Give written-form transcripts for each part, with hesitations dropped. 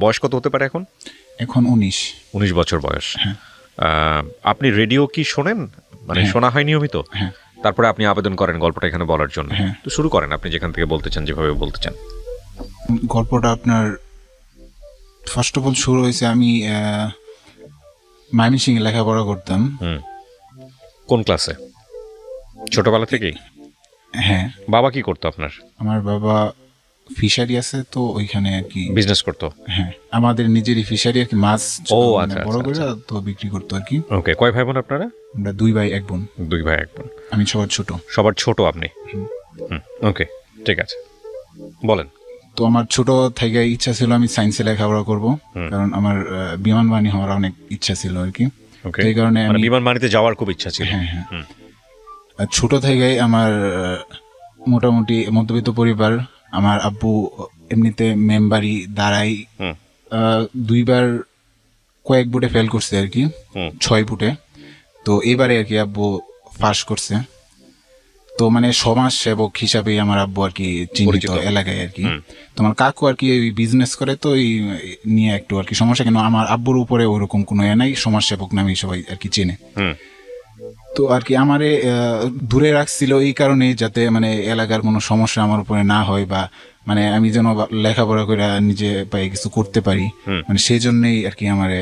বয়স কত হতে পারে এখন? এখন 19। 19 বছর বয়স। হ্যাঁ। আপনি রেডিও কি শোনেন, মানে হ্যাঁ। শোনা হয় নিয়মিত? হ্যাঁ। তারপরে আপনি আবেদন করেন গল্পটা এখানে বলার জন্য। হ্যাঁ। তো শুরু করেন আপনি যেখান থেকে বলতে চান, যেভাবে বলতে চান। গল্পটা আপনার ফার্স্ট অফ অল শুরু হয়েছে, আমি ময়মনসিংহে লেখাপড়া করতাম। কোন ক্লাসে? ছোটবেলা থেকেই? হ্যাঁ। বাবা কি করতো আপনার? আমার বাবা ফিশারি আছে, তো ওইখানে আর কি বিজনেস করতো? হ্যাঁ, আমাদের নিজেরই ফিশারি আর কি, মাছ আচ্ছা, বড় করে আচ্ছা। তো বিক্রি করতো আর কি। ওকে, কয় ভাই বোন আপনারা? আমরা 2 ভাই 1 বোন। 2 ভাই 1 বোন। আমি সবার ছোট। সবার ছোট আপনি? ওকে, ঠিক আছে, বলেন। তো আমার ছোট থেকে ইচ্ছা ছিল আমি সায়েন্সে লেখাপড়া করব, কারণ আমার বিমান বাহিনী হওয়ার অনেক ইচ্ছা ছিল আর কি। এই কারণে আমি বিমান বাহিনীতে যাওয়ার খুব ইচ্ছা ছিল। হ্যাঁ হ্যাঁ। আর ছোট থেকেই আমার মোটামুটি মধ্যবিত্ত পরিবার। আমার আব্বু এমনিতে মেম্বারি দাঁড়াই 2 বার কয়েক বুটে ফেল করছে আর কি, 6 বুটে। তো এবারে আর কি আব্বু পাস করছে। তো মানে সমাজ সেবক হিসাবে আমার আব্বু আর কি চিহ্নিত এলাকায় আর কি। তোমার কাকু আর কি বিজনেস করে, তো এই নিয়ে একটু আর কি সমস্যা, কিন্তু আমার আব্বুর উপরে ওরকম কোনো নাই, সমাজ সেবক নামে সবাই আর কি চেনে। তো আর কি আমারে দূরে রাখছিল এই কারণে, যাতে মানে এলাকার কোনো সমস্যা আমার উপরে না হয়, বা মানে আমি যেন লেখাপড়া করে নিজে পাই কিছু করতে পারি, মানে সেই জন্যই আর কি আমারে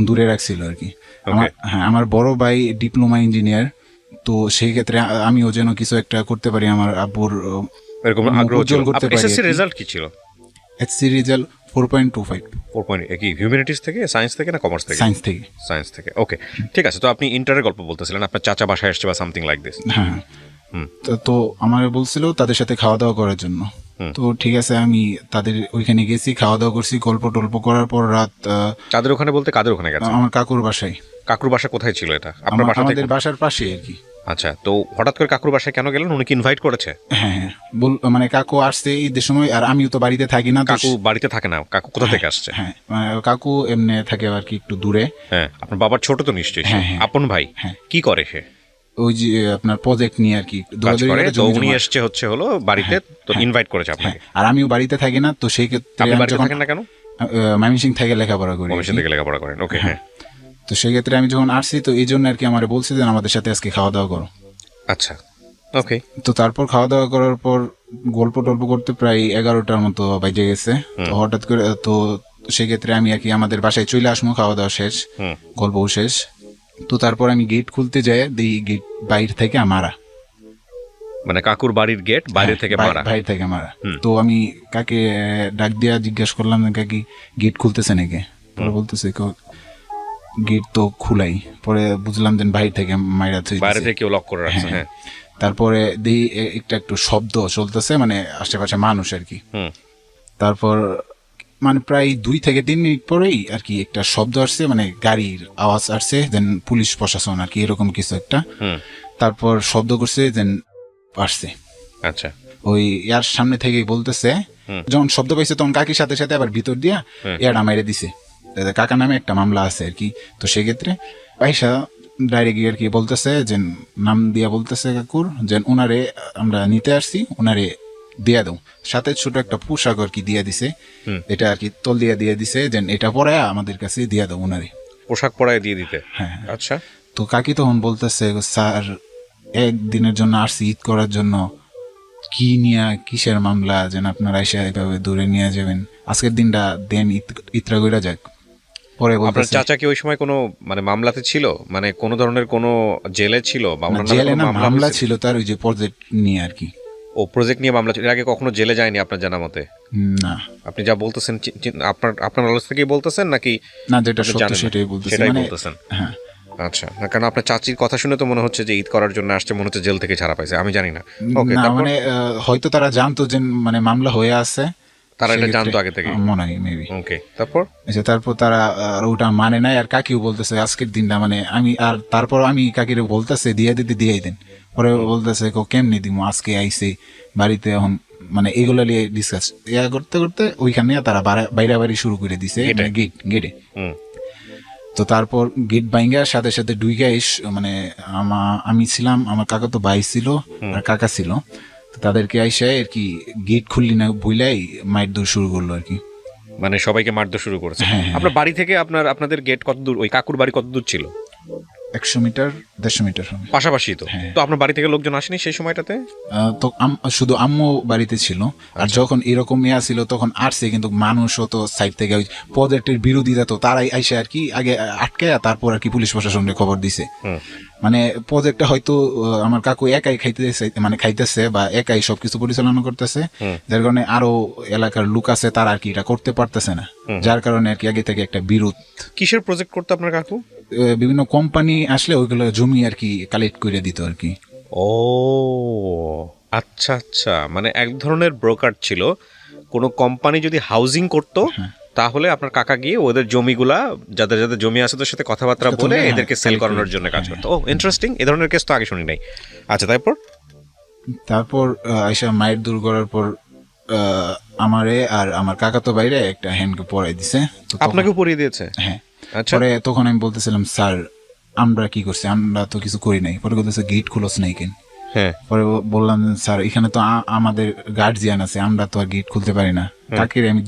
দূরে রাখছিল আর কি। হ্যাঁ, আমার বড় ভাই ডিপ্লোমা ইঞ্জিনিয়ার, তো সেই ক্ষেত্রে আমিও যেন কিছু একটা করতে পারি, আমার আব্বুর এরকম আগ্রহ উজ্জ্বল করতে পারি। এসএসসি রেজাল্ট কি ছিল? SSC result 4.25। 4.8 কি হিউম্যানিটিস থেকে, সায়েন্স থেকে না কমার্স থেকে? সায়েন্স থেকে। সায়েন্স থেকে, ওকে, ঠিক আছে। তো আপনি ইন্টারের গল্প বলতেছিলেন, আপনার চাচা বাসায় আসছে বা সামথিং লাইক দিস। হ্যাঁ। তো আমার বলছিল তাদের সাথে খাওয়া দাওয়া করার জন্য। তো ঠিক আছে, আমি তাদের ওইখানে গেছি, খাওয়া দাওয়া করছি, গল্প টল্প করার পর রাত। তাদের ওখানে বলতে কাদের ওখানে গেছে? আমার কাকুর বাসায়। কাকুর বাসা কোথায় ছিল এটা? আপনার বাসা থেকে? আমাদের বাসার পাশে আর কি। আচ্ছা, তো হঠাৎ করে কাকুর বাসায় কেন গেলেন? উনি কি ইনভাইট করেছে? হ্যাঁ, মানে কাকু আসছে ঈদের সময়, আর আমিও তো বাড়িতে থাকি না। কাকু বাড়িতে থাকে না? কাকু কোথা থেকে আসছে? হ্যাঁ, কাকু এমনি থাকে আর কি একটু দূরে। হ্যাঁ, আপনার বাবার ছোট তো নিশ্চয়ই? হ্যাঁ, আপন ভাই। হ্যাঁ। কি করে সে? ওই যে আপনার প্রজেক্ট নিয়ে আর কি তো উনি এসছে হচ্ছে হলো বাড়িতে, তো ইনভাইট করেছে আপনাকে। আর আমিও বাড়িতে থাকি না, তো সেই ক্ষেত্রে আপনি বাড়িতে থাকেন না কেন? ময়মনসিংহ থেকে লেখাপড়া করি। ময়মনসিংহ থেকে লেখাপড়া করেন, ওকে। হ্যাঁ, তো সেই ক্ষেত্রে আমি যখন আসছি, তো এই জন্য আর কি আমার বলছে যে আমাদের সাথে আজকে খাওয়া দাওয়া করো। আচ্ছা, ওকে। তো তারপর খাওয়া দাওয়া করার পর গল্প টল্প করতে প্রায় 11টার মতো বাজে গেছে। তো হঠাৎ করে তো সেক্ষেত্রে আমি আর কি আমাদের বাসায় চলে আসবো, খাওয়া দাওয়া শেষ, গল্পও শেষ। তো তারপর আমি গেট খুলতে যাই, দেখি গেট বাইরে থেকে মারা। মানে কাকুর বাড়ির গেট বাইরে থেকে মারা? বাইরে থেকে মারা। তো আমি কাকে ডাক দিয়া জিজ্ঞাসা করলাম, কাকি গেট খুলতেছে নাকি? পরে বলতেছে গেট তো খুলাই। পরে বুঝলাম যে বাইরে থেকে মাইরা, বাইরে থেকে কেউ লক করে রাখছে। হ্যাঁ। তারপরে দেখি একটু শব্দ চলতেছে, মানে আশেপাশে মানুষ আর কি। তারপর মানে প্রায় 2 থেকে 3 মিনিট পরেই আর কি একটা শব্দ আসছে, মানে গাড়ির আওয়াজ আসছে, দেন পুলিশ প্রশাসন আর কি এরকম কিছু একটা। তারপর শব্দ করছে, দেন আসছে। আচ্ছা, ওই ইয়ার সামনে থেকেই বলতেছে, যখন শব্দ পাইছে তখন কাকির সাথে সাথে আবার ভিতর দিয়া ইয়াটা মাইরে দিছে, কাকা নামে একটা মামলা আছে আর কি। তো সেক্ষেত্রে পয়সা ডাইরেক্ট আর কি বলতেছে যে নাম দিয়া বলতেছে কাকুর, যে ওনারে আমরা নিতে আসছি, ওনারে দিয়া দাও। সাথে ছোট একটা পোশাক আর কি দিয়ে দিছে, এটা আর কি তোল দিয়ে দিছে, যে এটা পরে আমাদের কাছে দিয়া দাও ওনারে। পোশাক পরায় দিয়ে দিতে? হ্যাঁ। আচ্ছা। তো কাকি তখন বলতেছে, স্যার একদিনের জন্য আসছি ঈদ করার জন্য, কি নিয়ে কিসের মামলা যেন আপনারা এসে এভাবে দূরে নিয়ে যাবেন, আজকের দিনটা দেন, ইতরা কইরা যাক। পরে আপনার চাচা কি ওই সময় কোনো মানে মামলাতে ছিল, মানে কোনো ধরনের কোনো জেলে ছিল? জেলে না, মামলা ছিল তার ওই যে প্রজেক্ট নিয়ে আর কি। ও, প্রজেক্ট নিয়ে মামলা ছিল। এর আগে কখনো জেলে যায়নি আপনার জানা মতে? না। আপনি যা বলতেছেন আপনার নলেজ থেকেই বলতেছেন নাকি? না, যেটা সত্য সেটাই বলতেছেন। হ্যাঁ। আচ্ছা, না কারণ আপনার চাচির কথা শুনে তো মনে হচ্ছে যে ঈদ করার জন্য আসছে, মনে হচ্ছে জেল থেকে ছাড়া পাইছে, আমি জানি না। ওকে, মানে হয়তো তারা জানতো যে মানে মামলা হয়ে আছে, তারা এটা জানতো আগে থেকে মনে হয় মেবি। ওকে, তারপর তারা ওটা মানে নাই, আর কাকিও বলতেছে আজকের দিনটা মানে আমি, আর তারপর আমি কাকিরে বলতেছে দিয়ে দেন। পরে বলতেছে কেমনি দিব, আজকে আইসে বাড়িতে, এখন মানে এগুলো নিয়ে ডিসকাস করতে করতে ওইখানে তারা বাইরে শুরু করে দিছে গেটে। তো তারপর গেট ভাঙ্গার সাথে সাথে ডুইগাইস, মানে আমি ছিলাম, আমার কাকা তো ভাই ছিল আর কাকা ছিল, তাদেরকে আইসা আর কি গেট খুললি না বইলাই মাইর দৌড় শুরু করলো আর কি। মানে সবাইকে মারতে শুরু করেছে। হ্যাঁ, হ্যাঁ। আপনার বাড়ি থেকে আপনাদের গেট কত দূর, ওই কাকুর বাড়ি কত দূর ছিল? 100 মিটার 150 মিটার হবে। পাশাপাশি তো। হ্যাঁ। তো আপনার বাড়ি থেকে লোকজন আসেনি সেই সময়টাতে? তো শুধু আম্মু বাড়িতে ছিল, আর যখন এরকম ইয়া ছিল তখন আসছে, কিন্তু মানুষও তো সাইড থেকে ওই প্রজেক্টের বিরোধীরা তো তারাই আইসে আর কি আগে আটকে, তারপর আর কি পুলিশ প্রশাসনকে খবর দিছে। মানে প্রজেক্টটা হয়তো আমার কাকু একাই খাইতেছে বা একাই সবকিছু পরিচালনা করতেছে, যার কারণে আরো এলাকার লোক আছে তারা আর কি এটা করতে পারতেছে না, যার কারণে আর কি আগে থেকে একটা বিরোধ। কিসের প্রজেক্ট করতো আপনার কাকু? বিভিন্ন কোম্পানি আসলে ওইগুলো জমি আর কি কালেক্ট করে দিত আর কি। ও আচ্ছা আচ্ছা, মানে এক ধরনের ব্রোকার ছিল। কোনো কোম্পানি যদি হাউজিং করতো তাহলে আপনার কাকা গিয়ে ওদের জমিগুলা, যাদের যাদের জমি আছে তাদের সাথে কথাবার্তা বলে এদেরকে সেল করানোর জন্য কাজ করতো। ও ইন্টারেস্টিং, এ ধরনের কেস তো আগে শুনি নাই। আচ্ছা, তারপর আইসা মায়ের দূর করার পর আমারে আর আমার কাকা তো বাইরে একটা হ্যান্ডকে পরাই দিছে। তো আপনাকেও পড়িয়ে দিয়েছে? হ্যাঁ। আচ্ছা। পরে তখন আমি বলতেছিলাম, স্যার আমরা কি করছি, আমরা তো কিছু করি নাই। পরে বলতেছে গেট খুলছ নাই কেন? হ্যাঁ। পরে বললাম, স্যার এখানে তো আমাদের গার্জিয়ান আছে, আমরা তো আর গেট খুলতে পারি না। কাকিরে আমি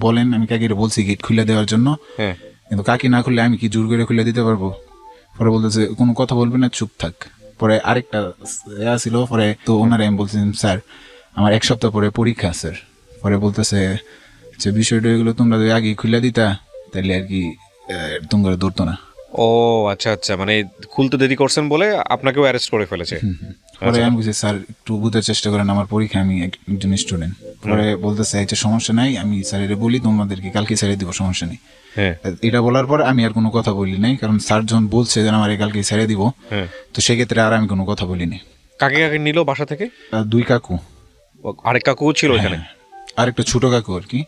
বলেন, আমি কাকিরে বলছি গেট খুলে দেওয়ার জন্য, কিন্তু কাকি না খুললে আমি কি জোর করে খুলে দিতে পারবো? পরে বলতেছে কোনো কথা বলবে না, চুপ থাক। পরে আরেকটা ছিল, পরে তো ওনারে আমি বলছিলাম, স্যার আমার 1 সপ্তাহ পরে পরীক্ষা স্যার। পরে বলতেছে যে বিষয়টা এগুলো তোমরা যদি আগে খুলে দিতা তাহলে আর কি তোমরা ধরতো না। ও আচ্ছা আচ্ছা, মানে খুলতে দেরি করছেন বলে আপনাকেও অ্যারেস্ট করে ফেলেছে। পরে আমি বলছি, স্যার একটু বুঝার চেষ্টা করেন, আমার পরীক্ষা, আমি একজন স্টুডেন্ট। পরে বলতেছে এটা সমস্যা নাই, আমি স্যারের বলি তোমাদেরকে কালকে ছেড়ে দিব, সমস্যা নেই। এটা বলার পর আমি আর কোনো কথা বলি নাই, কারণ স্যার যখন বলছে যে আমার কালকে ছেড়ে দিব, তো সেক্ষেত্রে আর আমি কোনো কথা বলি নাই। কাকে কাকে নিল বাসা থেকে? 2 কাকু, আরেক কাকু ছিল ওইখানে, আর একটা ছোট কাকু আর কি।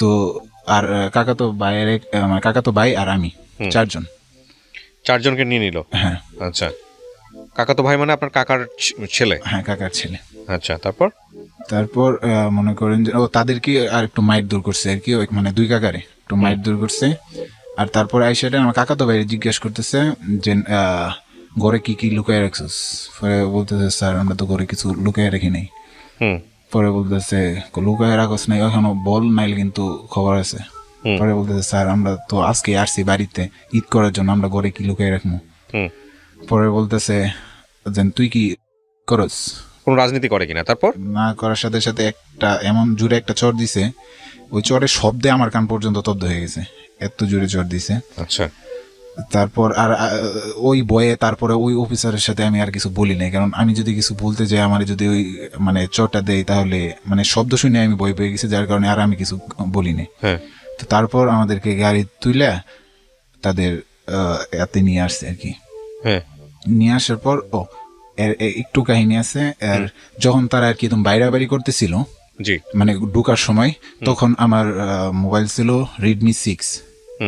তো আর কাকা তো ভাই আর আমি 4 জন। 4 জনকে নিয়ে নিল? হ্যাঁ। আচ্ছা, কাকা তো ভাই মানে আপনার কাকার ছেলে? হ্যাঁ, কাকার ছেলে। আচ্ছা, তারপর মনে করেন যে ও তাদেরকে আর একটু মাইট দূর করছে আর কি, মানে 2 কাকারে একটু মাইট দূর করছে। আর তারপর আইসাটা আমার কাকা তো বাইরে জিজ্ঞেস করতেছে যে ঘরে কি কি লুকায় রাখছিস? পরে বলতেছে, স্যার আমরা তো ঘরে কিছু লুকায় রাখি নাই। পরে বলতেছে লুকায় রাখস নাই, এখনো বল নাইলে কিন্তু খবর আছে। পরে বলতেছে, স্যার আমরা তো আজকে আসছি বাড়িতে ঈদ করার জন্য, আমরা ঘরে কি লুকায় রাখবো? পরে বলতেছে যে তুই কি করস? কোন রাজনীতি করে কিনা? তারপর না করার সাথে সাথে একটা এমন জোরে একটা চড় দিছে, ওই চড়ের শব্দে আমার কান পর্যন্ত তব্দ হয়ে গেছে, এত জোরে চড় দিছে। আচ্ছা। তারপর আর ওই বয়ে তারপরে ওই অফিসারের সাথে আমি আর কিছু বলি নাই, কারণ আমি যদি কিছু বলতে যাই, আমার যদি ওই মানে চড়টা দেয় তাহলে মানে শব্দ শুনে আমি ভয় পেয়ে গেছি, যার কারণে আর আমি কিছু বলি নাই। তো তারপর আমাদেরকে গাড়ি তুলে তাদের এতে নিয়ে আসছে আর কি। নিয়ে আসার পর একটু কাহিনী আছে। আর যখন তারা আর কি বাইরে বাড়ি করতেছিল, মানে ঢুকার সময়, তখন আমার মোবাইল ছিল Redmi 6,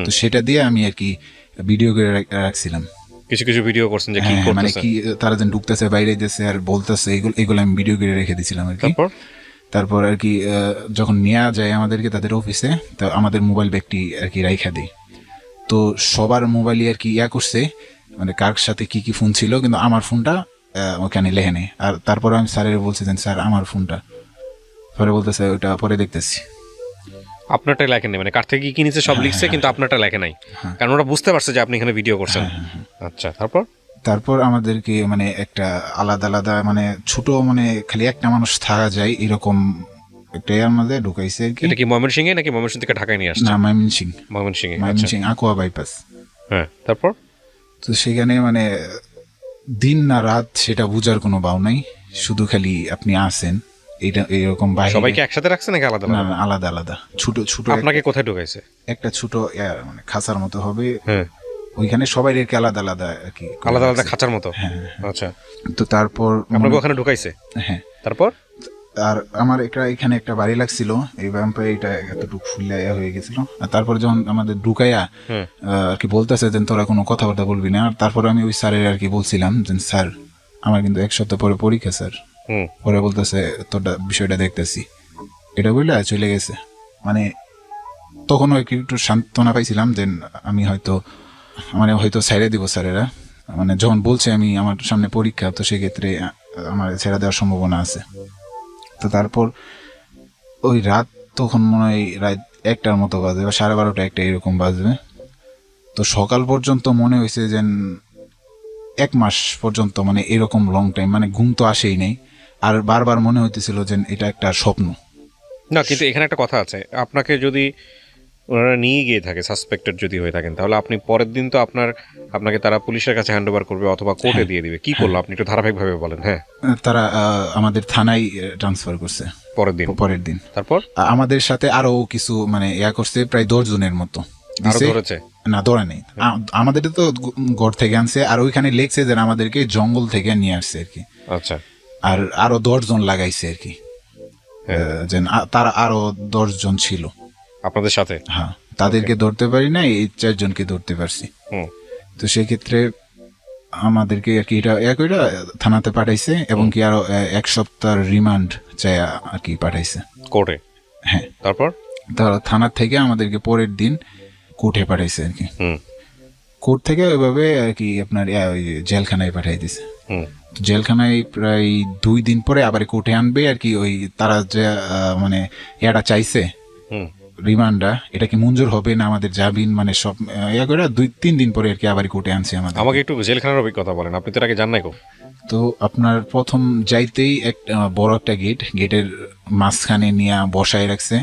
তো সেটা দিয়ে আমি আর কি ভিডিও করে রাখছিলাম। কিছু কিছু ভিডিও করছেন যে কি করতেছে, মানে কি তারা যেন ঢুকতেছে বাইরে যেছে আর বলতেছে, এগুলো আমি ভিডিও করে রেখে দিছিলাম আর কি। তারপর আর কি যখন নেওয়া যায় আমাদেরকে তাদের অফিসে, তো আমাদের মোবাইল ব্যাগটি আর কি রাইখা দেয়। তো সবার মোবাইলই আর কি করছে, মানে কার সাথে কি কি ফোন ছিল, কিন্তু আমার ফোনটা ওখানে লেখে নেই। আর তারপর আমি স্যারের বলছি, স্যার আমার ফোনটা। পরে বলতেছে ওটা পরে দেখতেছি। আপনারটা লেখেন নাই, মানে কার থেকে কি নিছে সব লিখছে, কিন্তু আপনারটা লেখে নাই, কারণ ওরা বুঝতে পারছে যে আপনি এখানে ভিডিও করছেন। আচ্ছা, তারপর আমাদেরকে মানে একটা আলাদা আলাদা মানে ছোট, মানে খালি একটা মানুষ থাকা যায় এরকম একটা এর মধ্যে ঢুকাইছে আর কি। এটা কি ময়মনসিংহে নাকি ময়মনসিংহ থেকে ঢাকায় নিয়ে আসছে? না, ময়মনসিংহ আকুয়া বাইপাস। হ্যাঁ, তারপর তো সেখানে মানে দিন না রাত সেটা বুঝার কোনো বাউ নাই, শুধু খালি আপনি আসেন এইটা এরকম। সবাইকে একসাথে রাখছে নাকি আলাদা? না, আলাদা আলাদা ছোট ছোট। আপনাকে কোথায় ঢুকাইছে? একটা ছোট মানে খাঁচার মতো হবে, ওইখানে সবাই রেখে আলাদা আলাদা আর কি, আলাদা আলাদা খাঁচার মতো। আচ্ছা। তো তারপর আপনাকে ওখানে ঢুকাইছে? হ্যাঁ। তারপর আর আমার এখানে একটা বাড়ি লাগছিল, এই ব্যাম্পে এটা এতটুকু ফুলে হয়ে গেছিল। আর তারপর যখন আমাদের ঢুকাইয়া আর কি বলতেছে যে তোরা কোনো কথাবার্তা বলবি না। আর তারপর আমি ওই স্যারের আর কি বলছিলাম যে স্যার আমার কিন্তু 1 সপ্তাহ পরে পরীক্ষা স্যার। পরে বলতেছে তোরটা বিষয়টা দেখতেছি, এটা বললে চলে গেছে। মানে তখনও একটু সান্ত্বনা পাইছিলাম যে আমি হয়তো ছেড়ে দিব স্যারেরা, মানে যখন বলছে আমি আমার সামনে পরীক্ষা, তো সেক্ষেত্রে আমার ছেড়ে দেওয়ার সম্ভাবনা আছে। তো তারপর ওই রাত, তখন মনে হয় রাত একটার মতো বাজবে বা 12:30 একটা এরকম বাজবে। তো সকাল পর্যন্ত মনে হয়েছে যে 1 মাস পর্যন্ত মানে এরকম লং টাইম, মানে ঘুম তো আসেই নেই, আর বারবার মনে হইতেছিল যে এটা একটা স্বপ্ন। না, কিন্তু এখানে একটা কথা আছে, আপনাকে যদি ওনারা নিয়ে গিয়ে থাকে, সাসপেক্টেড যদি হয়ে থাকেন, তাহলে আপনি পরের দিন তো আপনাকে তারা পুলিশের কাছে হ্যান্ড ওভার করবে অথবা কোর্টে দিয়ে দিবে। কি করলো আপনি একটু ধারাবাহিকভাবে বলেন। হ্যাঁ, তারা আমাদের থানায় ট্রান্সফার করছে পরের দিন। তারপর আমাদের সাথে আরো কিছু মানে করছে, প্রায় 10 জনের মতো আরো দিছে। ধরেছে? না, ধরে নেই, আমাদের তো ঘর থেকে আনছে, আর ওইখানে লেখছে যে আমাদেরকে জঙ্গল থেকে নিয়ে আসছে আর কি। আচ্ছা। আর আরো 10 জন লাগাইছে আর কি, যে তারা আরো 10 জন ছিল আপনাদের সাথে। হ্যাঁ, তাদেরকে ধরতে পারি না, এই 4 জনকে ধরতে পারছি। তো সেক্ষেত্রে আমাদেরকে আর কি এটা থানাতে পাঠাইছে, এবং কি আরো 1 সপ্তাহ রিমান্ড চাই আর কি পাঠাইছে কোর্টে। হ্যাঁ, তারপর থানা থেকে আমাদেরকে পরের দিন কোর্টে পাঠাইছে আর কি। কোর্ট থেকে ওইভাবে আর কি আপনার ওই জেলখানায় পাঠাই দিছে। তো জেলখানায় প্রায় 2 দিন পরে আবার কোর্টে আনবে আর কি। ওই তারা যে মানে এটা চাইছে রিমান্ডটা, এটা কি মঞ্জুর হবে না আমাদের জামিন মানে সব করে 2-3 দিন পরে আর কি আবার কোর্টে আনছে আমাদের। আমাকে একটু জেলখানার অভিজ্ঞতা বলেন, আপনি তো এর আগে যান নাই। তো আপনার প্রথম যাইতেই একটা বড় একটা গেটের মাঝখানে নিয়ে বসায় রাখছে।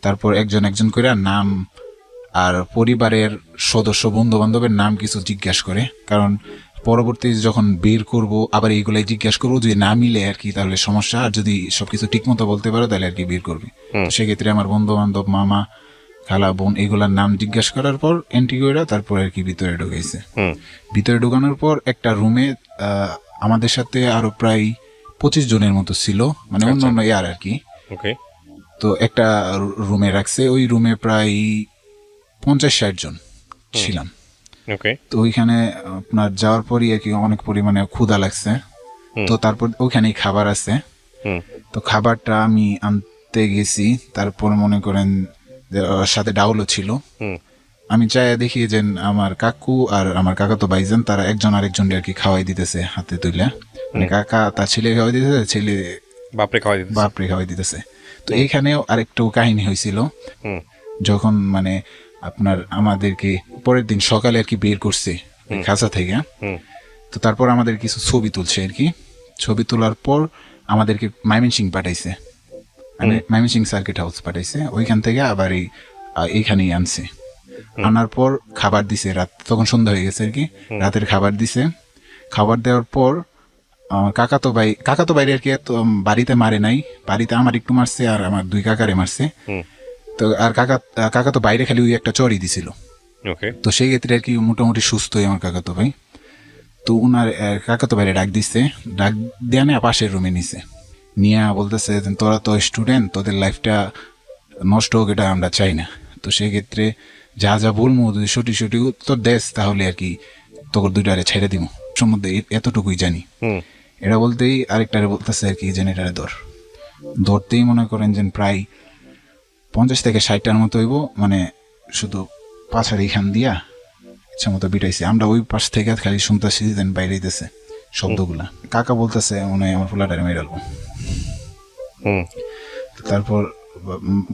তারপর একজন একজন করে নাম আর পরিবারের সদস্য বন্ধু বান্ধবের নাম কিছু জিজ্ঞাসা করে, কারণ পরবর্তী যখন বের করব আবার এইগুলাই জিজ্ঞাসা করবো, যদি না মিলে আর কি তাহলে সমস্যা, আর যদি সবকিছু ঠিক মতো বলতে পারো তাহলে আর কি বের করবে। সেক্ষেত্রে আমার বন্ধু বান্ধব, মামা, খালা, বোন এগুলার নাম জিজ্ঞাসা করার পর এন্ট্রি করে তারপর আর কি ভিতরে ঢুকাইছে। ভিতরে ঢুকানোর পর একটা রুমে আমাদের সাথে আরো প্রায় 25 জনের মতো ছিল, মানে অন্যান্য আর কি। তো একটা রুমে রাখছে, ওই রুমে প্রায় 50-60 জন ছিলাম। তো ওইখানে আপনার যাওয়ার পরই আর কি অনেক পরিমাণে ক্ষুধা লাগছে। তো তারপর ওইখানেই খাবার আছে। তো খাবারটা আমি আনতে গেছি, তারপর মনে করেন সাথে ডাউলও ছিল। আমি চাই দেখি যে আমার কাকু আর আমার কাকাতো ভাইজান তারা একজন আরেকজনকে আর কি খাওয়াই দিতেছে হাতে তুলে, মানে কাকা তার ছেলে খাওয়াই দিতেছে, ছেলে বাপরে খাওয়াই দিতেছে। তো এইখানেও আরেকটু কাহিনী হয়েছিল, যখন মানে আপনার আমাদেরকে পরের দিন সকালে আর কি বের করছে খাঁচা থেকে। তো তারপর আমাদের কিছু ছবি তুলছে আর কি। ছবি তোলার পর আমাদেরকে ময়মনসিং পাঠাইছে, মানে ময়মনসিং সার্কিট হাউস পাঠাইছে। ওইখান থেকে আবার এইখানেই আনছে। আনার পর খাবার দিছে, রাত তখন সন্ধ্যা হয়ে গেছে আর কি, রাতের খাবার দিছে। খাবার দেওয়ার পর কাকাতো বাইরে আর কি বাড়িতে মারে নাই, বাড়িতে আমার একটু মারছে আর আমার 2 কাকারে মারছে। তো আর কাকা তো বাইরে খালি ওই একটা চড়ই দিছিল। তো সেই ক্ষেত্রে আর কি মোটামুটি সুস্থই আমার কাকাতো ভাই। তো উনার কাকাতো বাইরে ডাক দিচ্ছে, ডাক দেয়া না পাশের রুমে নিছে, নিয়ে বলতেছে তোরা তো স্টুডেন্ট, তোদের লাইফটা নষ্ট হোক এটা আমরা চাই না। তো সেই ক্ষেত্রে যা যা বলবো যদি সঠিক উত্তর দেস তাহলে আর কি তোর 2টারে ছেড়ে দিব, সম্বন্ধে এতটুকুই জানি। এটা বলতেই আরেকটারে বলতেছে আর কি যে এটারে ধরতেই মনে করেন যে প্রায় 50 থেকে 60টার মতো হইব, মানে শুধু পাছাড়ি খান দিয়া ইচ্ছা মতো বিটাইছে। আমরা ওই পাশ থেকে খালি শুনতেছি দেন বাইরে দিতেছে শব্দগুলা। কাকা বলতেছে মনে হয় আমার ফুলাটারে মেরে ডালবো। তারপর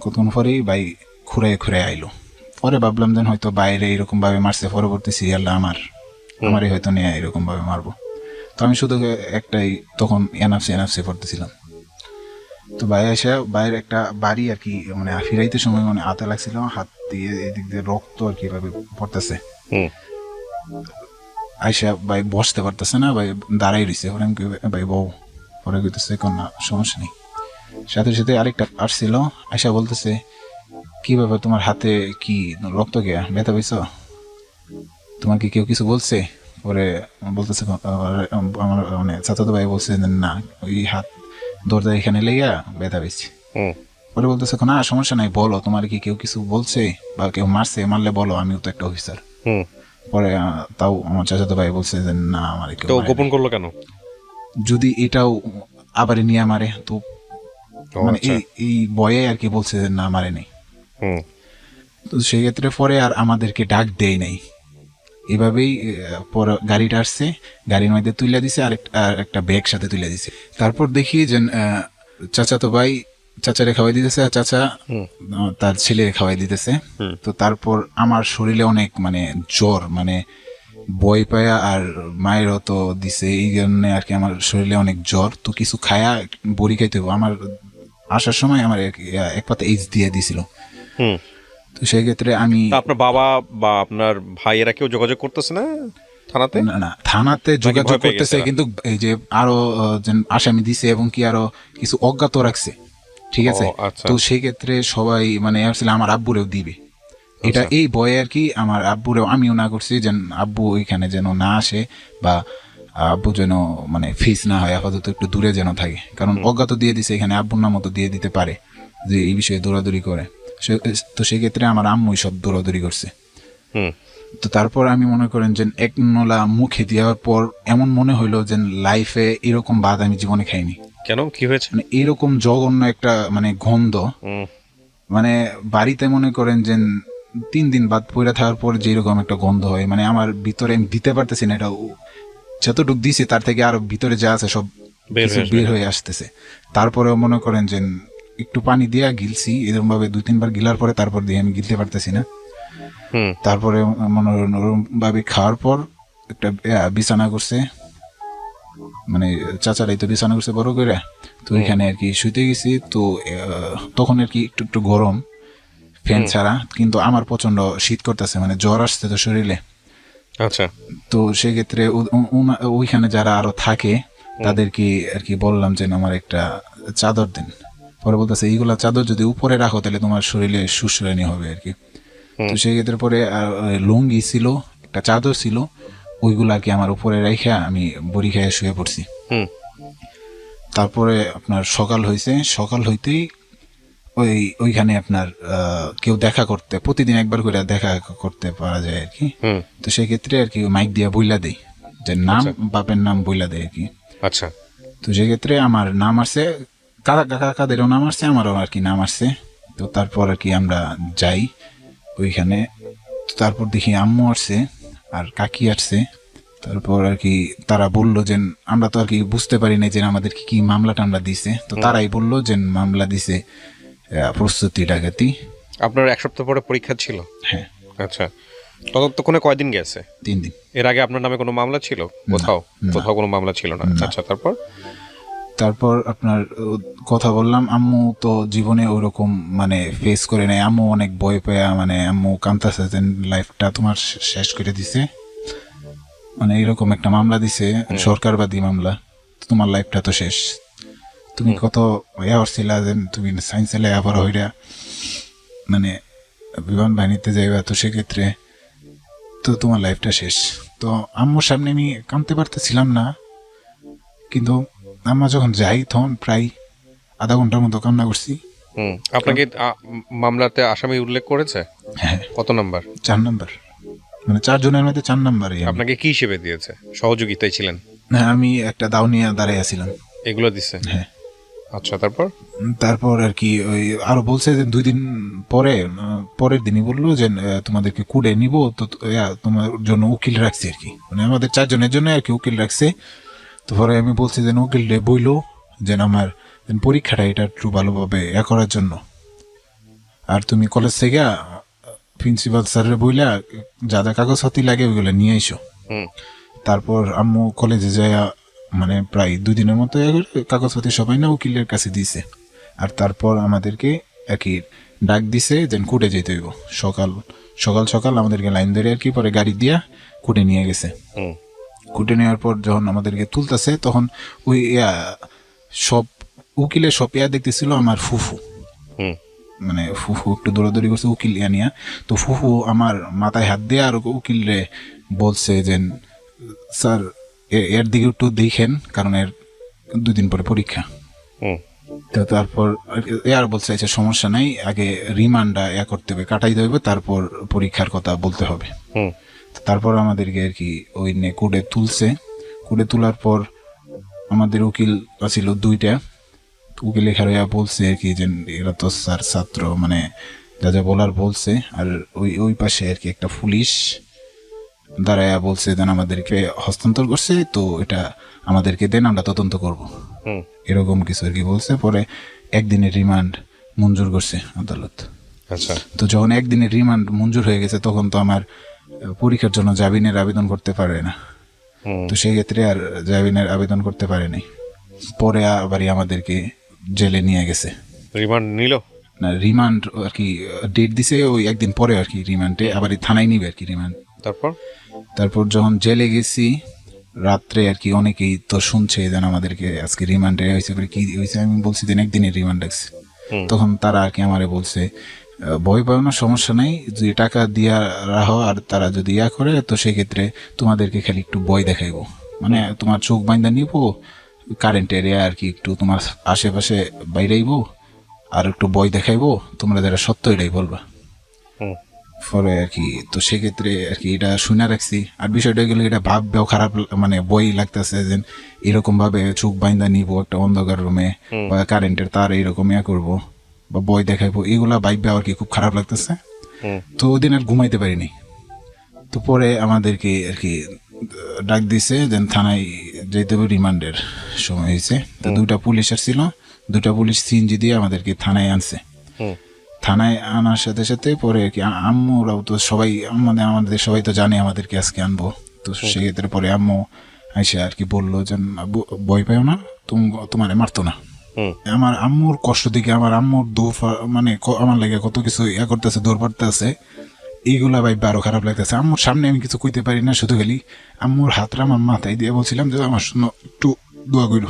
কতক্ষণ পরেই ভাই খুঁড়ে আইলো। পরে ভাবলাম যেন হয়তো বাইরে এরকম ভাবে মারছে, পরবর্তী সিরিয়ালটা আমারই হয়তো নিয়ে এরকম ভাবে মারবো। তো আমি শুধু একটাই তখন এনআফসি পড়তেছিলাম। তো বাইরে একটা বাড়ি আর কি, মানে ফিরাইতে সময় মানে হাতে লাগছিল, হাত দিয়ে এদিক দিয়ে রক্ত আর কি ভাবে পড়তেছে। আইসা ভাই বসতে পারতেছে না, ভাই দাঁড়াই রয়েছে। ভাই বউ, পরে কইতেছে না সমস্যা নেই। সাথে সাথে আরেকটা আসছিল, আইসা বলতেছে কি ব্যাপার তোমার হাতে কি রক্ত কে ব্যথা পাইছ, তোমার কি কেউ কিছু বলছে? পরে বলতেছে আমার মানে চাচাতো ভাই বলছে না ওই হাত দরজা এখানে লেগে ব্যথা পেয়েছি। পরে বলতেছে না সমস্যা নাই, বলো তোমার কি কেউ কিছু বলছে বা কেউ মারলে বলো, আমিও তো একটা অফিসার। পরে তাও আমার চাচাতো ভাই বলছে যে না আমার কেউ গোপন করলো কেন, যদি এটাও আবার নিয়ে মারে তো, মানে এই বয়ে আর কি বলছে যে না মারে নেই। তো সেই ক্ষেত্রে পরে আর আমাদেরকে ডাক দেয় নাই। এভাবেই পরে গাড়িটা আসছে, গাড়ির মধ্যে তুলে দিছে আর একটা ব্যাগ সাথে তুলে দিছে। তারপর দেখি যে চাচাতো ভাই চাচারে খাওয়াই দিতেছে, আর চাচা তার ছেলে খাওয়াই দিতেছে। তো তারপর আমার শরীরে অনেক মানে জ্বর, মানে বই পায়া, আর মায়েরও তো দিছে, এই জন্য আর কি আমার শরীরে অনেক জ্বর। তো কিছু খায়া বড়ি খাইতে হবে। আমার আসার সময় আমার এক পাতা এইচ দিয়ে দিছিল। তো সেই ক্ষেত্রে আমি, আপনার বাবা বা আপনার ভাইয়েরা কেউ যোগাযোগ করতেছে না থানাতে? না থানাতে যোগাযোগ ভয় পেয়ে করতেছে, গেছে? কিন্তু এই যে আরো আসামি দিছে এবং কি আরো কিছু অজ্ঞাত রাখছে, ঠিক আছে। আচ্ছা। তো সেই ক্ষেত্রে সবাই মানে আসলে আমার আব্বুরেও দিবে, এটা এই ভয়ে আর কি আমার আব্বুরেও আমিও না করছি, যেন আব্বু ওইখানে যেন না আসে, বা আব্বু যেন মানে ফেস না হয়, আপাতত একটু দূরে যেন থাকে, কারণ অজ্ঞাত দিয়ে দিছে, এখানে আব্বুর নাম মতো দিয়ে দিতে পারে যে এই বিষয়ে দৌড়াদৌড়ি করে। তো সেক্ষেত্রে আমার আম্মুই সব দৌড়াদৌড়ি করছে। তো তারপর আমি মনে করেন যে এক নলা মুখে দেওয়ার পর এমন মনে হইলো যে লাইফে এরকম বাদ আমি জীবনে খাইনি। কেন, কি হয়েছে? মানে এরকম জঘন্য একটা মানে গন্ধ, মানে বাড়িতে মনে করেন যে 3 দিন বাদ পড়ে থাকার পর যেরকম একটা গন্ধ হয়, মানে আমার ভিতরে আমি দিতে পারতেছি না, এটা যতটুক দিছি তার থেকে আরো ভিতরে যা আছে সব বের হয়ে আসতেছে। তারপরেও মনে করেন যে একটু পানি দিয়া গিলছি, এরকম ভাবে 2-3 বার গিলার পরে তারপর দিয়ে আমি গিলতে পারতেছি না। তারপরে মনোরম ভাবে খাওয়ার পর একটা বিছানা করছে, মানে চাচারাই তো বিছানা করছে বড় করে, তো ওইখানে আর কি শুইতে গেছি। তো তখন আর কি একটু একটু গরম, ফ্যান ছাড়া, কিন্তু আমার প্রচন্ড শীত করতেছে, মানে জ্বর আসছে তো শরীরে। আচ্ছা। তো সেক্ষেত্রে ওইখানে যারা আরো থাকে তাদেরকে আর কি বললাম যে আমার একটা চাদর দেন। পরে বলতেছে এইগুলা চাদর যদি উপরে রাখো তাহলে তোমার শরীরে সুশ্রানি হবে আর কি। তো সেই ক্ষেত্রে পরে লুঙ্গি ছিল, একটা চাদর ছিল, ওইগুলো আর কি আমার উপরে রেখে আমি বড়ি খেয়ে শুয়ে পড়ছি। তারপরে আপনার সকাল হয়েছে, সকাল হইতেই ওইখানে আপনার কেউ দেখা করতে, প্রতিদিন একবার করে দেখা করতে পারা যায় আর কি। তো সেক্ষেত্রে আর কি মাইক দিয়া বইলা দেয় যে নাম, বাপের নাম বইলা দেয় আর কি। আচ্ছা। তো সেক্ষেত্রে আমার নাম আসছে, কাকাদেরও নাম আসছে, আমারও আর কি নাম আসছে। তো তারপর আর কি আমরা যাই ওইখানে। তারপর দেখি আম্মু আসছে আর কাকি আসছে। তারপর আর কি তারা বললো যে আমরা তো আর কি বুঝতে পারি না যে আমাদেরকে কি মামলা টামলা দিছে। তো তারাই বললো যে মামলা দিছে প্রস্তুতি ডাকাতি। আপনার 1 সপ্তাহ পরে পরীক্ষা ছিল? হ্যাঁ। আচ্ছা, ততক্ষণে কয়দিন গেছে? 3 দিন। এর আগে আপনার নামে কোনো মামলা ছিল কোথাও কোনো মামলা ছিল না? আচ্ছা, তারপর আপনার কথা বললাম, আম্মু তো জীবনে ওরকম মানে ফেস করে নাই। আম্মু অনেক ভয় পায়া, মানে আম্মু কান্তাছে যে লাইফটা তোমার শেষ করে দিছে, মানে এরকম একটা মামলা দিছে, সরকারবাদী মামলা, তোমার লাইফটা তো শেষ। তুমি কত ছিলা যে তুমি সায়েন্সে লেখাপড়া হইরা মানে বিমান বাহিনীতে যাইবা, তো সেক্ষেত্রে তো তোমার লাইফটা শেষ। তো আম্মুর সামনে আমি কাঁদতে পারতেছিলাম না, কিন্তু আম্মা যখন যাই তখন প্রায় আধা ঘন্টার মতো কান্না করছি। আপনাকে মামলাতে আসামি উল্লেখ করেছে? হ্যাঁ। কত নাম্বার? 4 নাম্বার, মানে 4 জনের মধ্যে 4 নাম্বারই। আপনাকে কি হিসেবে দিয়েছে? সহযোগিতায় ছিলেন? হ্যাঁ, আমি একটা দাও নিয়ে দাঁড়াই আছিলাম। এগুলো দিছে? হ্যাঁ। আচ্ছা, তারপর আর কি ওই আরো বলছে যে 2 দিন পরের দিনই বললো যে তোমাদেরকে কুড়ে নিব, তো তোমার জন্য উকিল রাখছি আর কি, মানে আমাদের 4 জনের জন্য আর কি উকিল রাখছে। তো পরে আমি বলছি যে উকিল বইলো যে আমার পরীক্ষাটা এটা একটু ভালোভাবে করার জন্য, আর তুমি কলেজ থেকে প্রিন্সিপাল স্যারের বইলা যা যা কাগজপাতি লাগে ওইগুলো নিয়ে এসো। তারপর আম্মু কলেজে যায়, মানে প্রায় 2 দিনের মতো কাগজপাতি সবাই না উকিলের কাছে দিছে। আর তারপর আমাদেরকে আর কি ডাক দিছে যে কোর্টে যেতে হইব। সকাল আমাদেরকে লাইন ধরে আর কি পরে গাড়ি দিয়া কোর্টে নিয়ে গেছে। কোর্টে নেওয়ার পর যখন আমাদেরকে তুলতেছে তখন ওই সব উকিলের সব দেখতেছিল আমার ফুফু, মানে ফুফু একটু দৌড়াদৌড়ি করছে উকিল নিয়া। তো ফুফু আমার মাথায় হাত দিয়ে আর উকিল রে বলছে যে স্যার এর দিকে একটু দেখেন, কারণ এর 2 দিন পরে পরীক্ষা। তো তারপর আর বলছে আচ্ছা সমস্যা নাই, আগে রিমান্ডটা করতে হবে, কাটাই দেবে, তারপর পরীক্ষার কথা বলতে হবে। তারপর আমাদেরকে আর কি ওই নিয়ে কোর্টে তুলছে। কোর্টে তোলার পর আমাদের উকিল ছিল 2টা। উকিল এখানে বলছে আর কি যে এরা তো স্যার ছাত্র, মানে যা যা বলার বলছে। আর ওই পাশে আর কি একটা পুলিশ দাঁড়ায়া বলছে দেন আমাদেরকে হস্তান্তর করছে, তো এটা আমাদেরকে দেন, আমরা তদন্ত করব, এরকম কিছু আর কি বলছে। পরে একদিনের রিমান্ড মঞ্জুর করছে আদালত। আচ্ছা, তো যখন একদিনের রিমান্ড মঞ্জুর হয়ে গেছে তখন তো আমার পরীক্ষার জন্য জামিনের আবেদন করতে পারে না, তো সেই ক্ষেত্রে আর জামিনের আবেদন করতে পারে নাই। পরে আবারই আমাদেরকে জেলে নিয়ে গেছে। রিমান্ড নিল না, রিমান্ড আর কি ডেট দিছে ওই একদিন পরে আর কি, রিমান্ডে আবার থানায় নিবে আর কি রিমান্ড। তারপর যখন জেলে গেছি রাত্রে আর কি, অনেকেই তো শুনছে যেন আমাদেরকে আজকে রিমান্ডে হয়েছে, কি হয়েছে আমি বলছি যে একদিনের রিমান্ড আছে। তখন তারা আর কি আমারে বলছে ভয় পাও না, সমস্যা নাই, যদি টাকা দিয়া রাখো আর তারা যদি ইয়া করে তো সেক্ষেত্রে তোমাদেরকে খালি একটু ভয় দেখাইবো, মানে তোমার চোখ বাইন্দা নিব কারেন্ট এরিয়া আর কি, একটু তোমার আশেপাশে বাইরেইবো আর একটু ভয় দেখাইবো, তোমরা যারা সত্য এটাই বলবা। পরে আর কি তো সেক্ষেত্রে আর কি এটা শুনে রাখছি। আর বিষয়টা গেলে এটা ভাববেও খারাপ, মানে বই লাগতেছে যে এরকম ভাবে চোখ বাইন্দা নিব একটা অন্ধকার রুমে, বা কারেন্টের তার এইরকম ইয়া করবো বা বই দেখাইবো, এগুলা ভাববে আর কি খুব খারাপ লাগতেছে। তো ওদিন আর ঘুমাইতে পারিনি। তো পরে আমাদেরকে আর কি ডাক দিছে যে থানায় যেতে হবে, রিমান্ডের সময় হয়েছে। তো 2টা পুলিশ আসছিল, 2টা পুলিশ সিএনজি দিয়ে আমাদেরকে থানায় আনছে। থানায় আনার সাথে সাথে পরে কি আম্মুরাও তো সবাই, মানে আমাদের সবাই তো জানে আমাদেরকে আজকে আনবো, তো সেক্ষেত্রে পরে আম্মু আইসা আর কি বললো যে ভয় পাও না, তোমার মারতো না। আমার আম্মুর কষ্ট দিকে আমার আম্মুর মানে আমার লাগে কত কিছু ইয়া করতেছে, দৌড় পাড়তে আছে, এইগুলা ভাই আরো খারাপ লাগতেছে। আম্মুর সামনে আমি কিছু কইতে পারি না, শুধু খালি আম্মুর হাতটা আমার মাথায় দিয়ে বলছিলাম যে আমার জন্য একটু দোয়া কইল।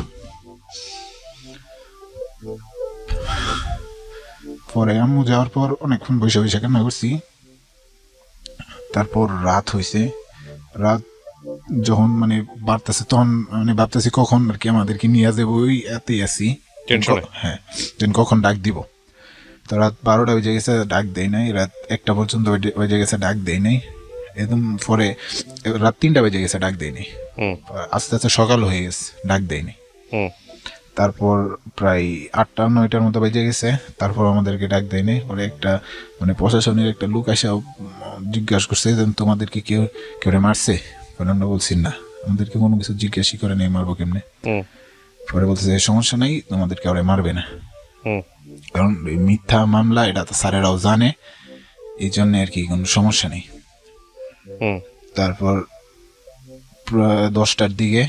পরে আম্মু যাওয়ার পর অনেকক্ষণ বসে বসে কান্না করছি। তারপর রাত হয়েছে, রাত যখন মানে বাড়তেছে তখন মানে ভাবতেছি কখন আর কি আমাদেরকে নিয়ে যাবো, ওই এতেই আছি, হ্যাঁ কখন ডাক দিব। তো রাত 12টা বেজে গেছে, ডাক দেয় নাই। রাত 1টা পর্যন্ত বেজে গেছে, ডাক দেয় নাই। একদম পরে রাত 3টা বেজে গেছে, ডাক দেয় নাই। আস্তে আস্তে সকাল হয়ে গেছে, ডাক দেয় নাই। তারপর প্রায় 8টা-9টার মতো বেজে গেছে, তারপর আমাদেরকে ডাক দেয় নাই। পরে একটা মানে প্রশাসনের একটা লোক আসা জিজ্ঞাসা করছে যে তোমাদেরকে কেউ মারছে? পরে আমরা বলছি না, আমাদেরকে কোনো কিছু জিজ্ঞাসা করে নেই, মারবো কেমনে। পরে বলছে সমস্যা নাই, তোমাদেরকে ওরা মারবে না, কারণ মিথ্যা মামলা এটা তো স্যারেরাও জানে, এই জন্য আর কি কোনো সমস্যা নেই। তারপর 10টার দিকে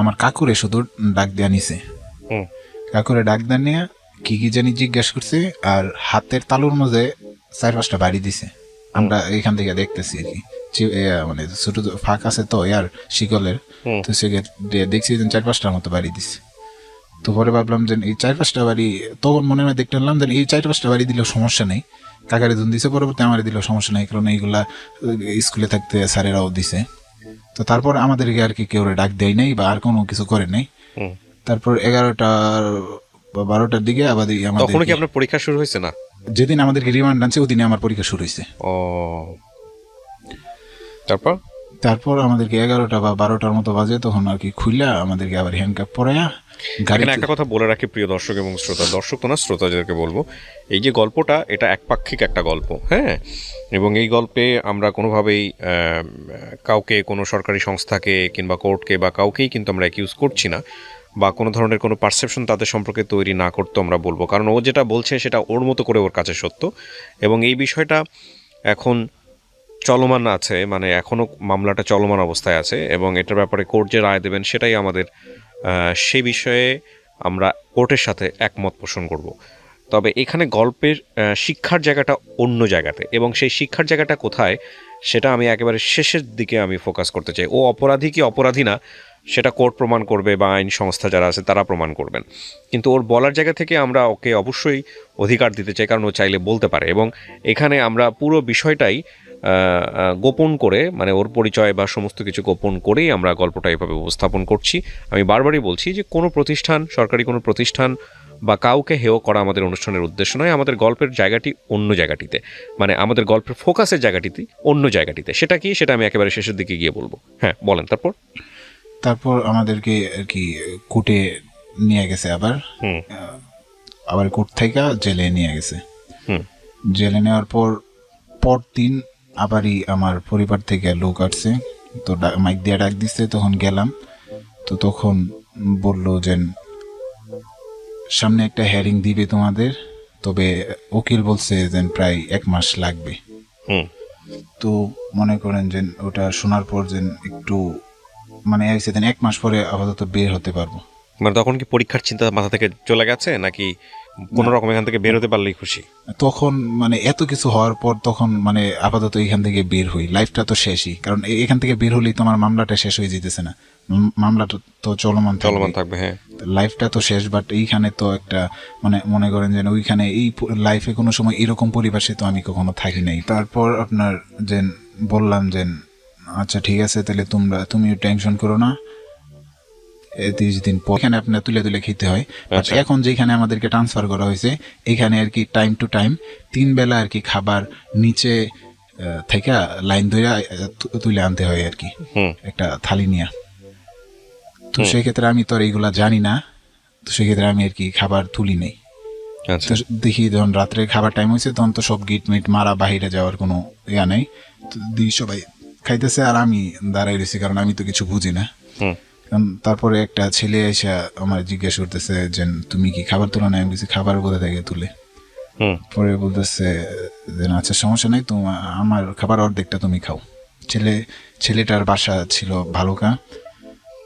আমার কাকুরে শুধু ডাক দেয়া নিছে, কাকুরে ডাক দেয়া নিয়ে কি জানি জিজ্ঞাসা করছে, আর হাতের তালুর মাঝে 4-5টা বাড়ি দিছে। আমরা এখান থেকে দেখতেছি আর কি, মানে ছোট ফাঁক আছে তো ইয়ার শিকলের, তো সেক্ষেত্রে দেখছি 4-5টার মতো বাড়ি দিছে। তো পরে ভাবলাম যে এই 4-5টা বাড়ি, তখন মনে মনে দেখতে পেলাম যে এই 4-5টা বাড়ি দিলেও সমস্যা নেই, কাকারে ধুন দিছে, পরবর্তী আমারে দিলেও সমস্যা নেই, কারণ এইগুলা স্কুলে থাকতে স্যারেরাও দিছে। তো তারপর আমাদেরকে আর কি কেউ ডাক দেয় নাই বা আর কোনো কিছু করে নাই। তারপর 11টা বা 12টার দিকে আবার তখন কি আপনার পরীক্ষা শুরু হয়েছে? না, যেদিন আমাদেরকে রিমান্ড আনছে ওদিনে আমার পরীক্ষা শুরু হয়েছে। তারপর আমাদেরকে 11টা বা 12টার মতো বাজে, তখন আর কি খুইলা আমাদেরকে আবার হ্যান্ডকাপ পরায়া এখানে একটা কথা বলে রাখি প্রিয় দর্শক এবং শ্রোতা, দর্শক তো না শ্রোতা যাদেরকে বলবো, এই যে গল্পটা এটা একপাক্ষিক একটা গল্প, হ্যাঁ, এবং এই গল্পে আমরা কোনোভাবেই কাউকে, কোনো সরকারি সংস্থাকে কিংবা কোর্টকে বা কাউকেই কিন্তু আমরা অ্যাকিউজ করছি না, বা কোনো ধরনের কোনো পারসেপশন তাদের সম্পর্কে তৈরি না করতে আমরা বলবো, কারণ ও যেটা বলছে সেটা ওর মতো করে ওর কাছে সত্য, এবং এই বিষয়টা এখন চলমান আছে, মানে এখনও মামলাটা চলমান অবস্থায় আছে, এবং এটার ব্যাপারে কোর্ট যে রায় দেবেন সেটাই আমাদের, সে বিষয়ে আমরা কোর্টের সাথে একমত পোষণ করব। তবে এখানে গল্পের শিক্ষার জায়গাটা অন্য জায়গাতে, এবং সেই শিক্ষার জায়গাটা কোথায় সেটা আমি একেবারে শেষের দিকে আমি ফোকাস করতে চাই। ও অপরাধী কি অপরাধী না সেটা কোর্ট প্রমাণ করবে বা আইন সংস্থা যারা আছে তারা প্রমাণ করবেন, কিন্তু ওর বলার জায়গা থেকে আমরা ওকে অবশ্যই অধিকার দিতে চাই, কারণ ও চাইলে বলতে পারে। এবং এখানে আমরা পুরো বিষয়টাই গোপন করে, মানে ওর পরিচয় বা সমস্ত কিছু গোপন করেই আমরা গল্পটা এভাবে উপস্থাপন করছি। আমি বারবারই বলছি যে কোনো প্রতিষ্ঠান, সরকারি কোনো প্রতিষ্ঠান বা কাউকে হেয় করা আমাদের অনুষ্ঠানের উদ্দেশ্য নয়। আমাদের গল্পের জায়গাটি অন্য জায়গাটিতে, মানে আমাদের গল্পের ফোকাসের জায়গাটিতে অন্য জায়গাটিতে। সেটা কি, সেটা আমি একেবারে শেষের দিকে গিয়ে বলবো। হ্যাঁ, বলেন। তারপর আমাদেরকে আর কি কোর্টে নিয়ে গেছে, আবার কোর্ট থেকে জেলে নিয়ে গেছে। জেলে নেওয়ার পরদিন আবারই আমার পরিবার থেকে লোক আসছে, তো মাইক দিয়ে ডাক দিচ্ছে, তখন গেলাম। তো তখন বললো যে সামনে একটা হেয়ারিং দিবে তোমাদের, তবে উকিল বলছে যে প্রায় 1 মাস লাগবে। হুম তো মনে করেন যে ওটা শোনার পর যে একটু মানে 1 মাস পরে আপাতত বের হতে পারবো। মানে তখন কি পরীক্ষার চিন্তা মাথা থেকে চলে গেছে, নাকি কোনো রকম এখান থেকে বের হতে পারলেই খুশি? তখন মানে এত কিছু হওয়ার পর তখন মানে আপাতত এখান থেকে বের হই, লাইফটা তো শেষই, কারণ এখান থেকে বের হলেই তোমার মামলাটা শেষ হয়ে যেতেছে না, মামলাটা তো চলমান থাকবে। হ্যাঁ, লাইফটা তো শেষ, বাট এইখানে তো একটা মানে মনে করেন যে ওইখানে এই লাইফে কোনো সময় এরকম পরিবেশে তো আমি কখনো থাকি নাই। তারপর আপনার যে বললাম যে আচ্ছা ঠিক আছে, তাহলে তুমিও টেনশন করো না, 30 দিন পর এখানে আপনার তুলে তুলে খেতে হয়। এখন যেখানে আমাদেরকে ট্রান্সফার করা হয়েছে এখানে আর কি টাইম টু টাইম 3 বেলা আর কি খাবার নিচে থেকে লাইন ধরে তুলে আনতে হয় আর কি, একটা থালি নিয়ে। তো সেক্ষেত্রে আমি তো আর এইগুলা জানি না, তো সেক্ষেত্রে আমি আর কি খাবার তুলি নেই। তো দেখি যখন রাত্রে খাবার টাইম হয়েছে তখন তো সব গিট মিট মারা, বাহিরে যাওয়ার কোনো ইয়া নেই, তো দিই সবাই খাইতেছে আর আমি দাঁড়াই রয়েছি, কারণ আমি তো কিছু বুঝি না। তারপরে একটা ছেলে এসে আমার জিজ্ঞেস করতেছে যে তুমি কি খাবার তোলা নাই? আমি বলছি খাবার কোথা থেকে তুলে? পরে বলতেছে যে আচ্ছা সমস্যা নাই, আমার খাবার অর্ধেকটা তুমি খাও। ছেলেটার বাসা ছিল ভালুকা।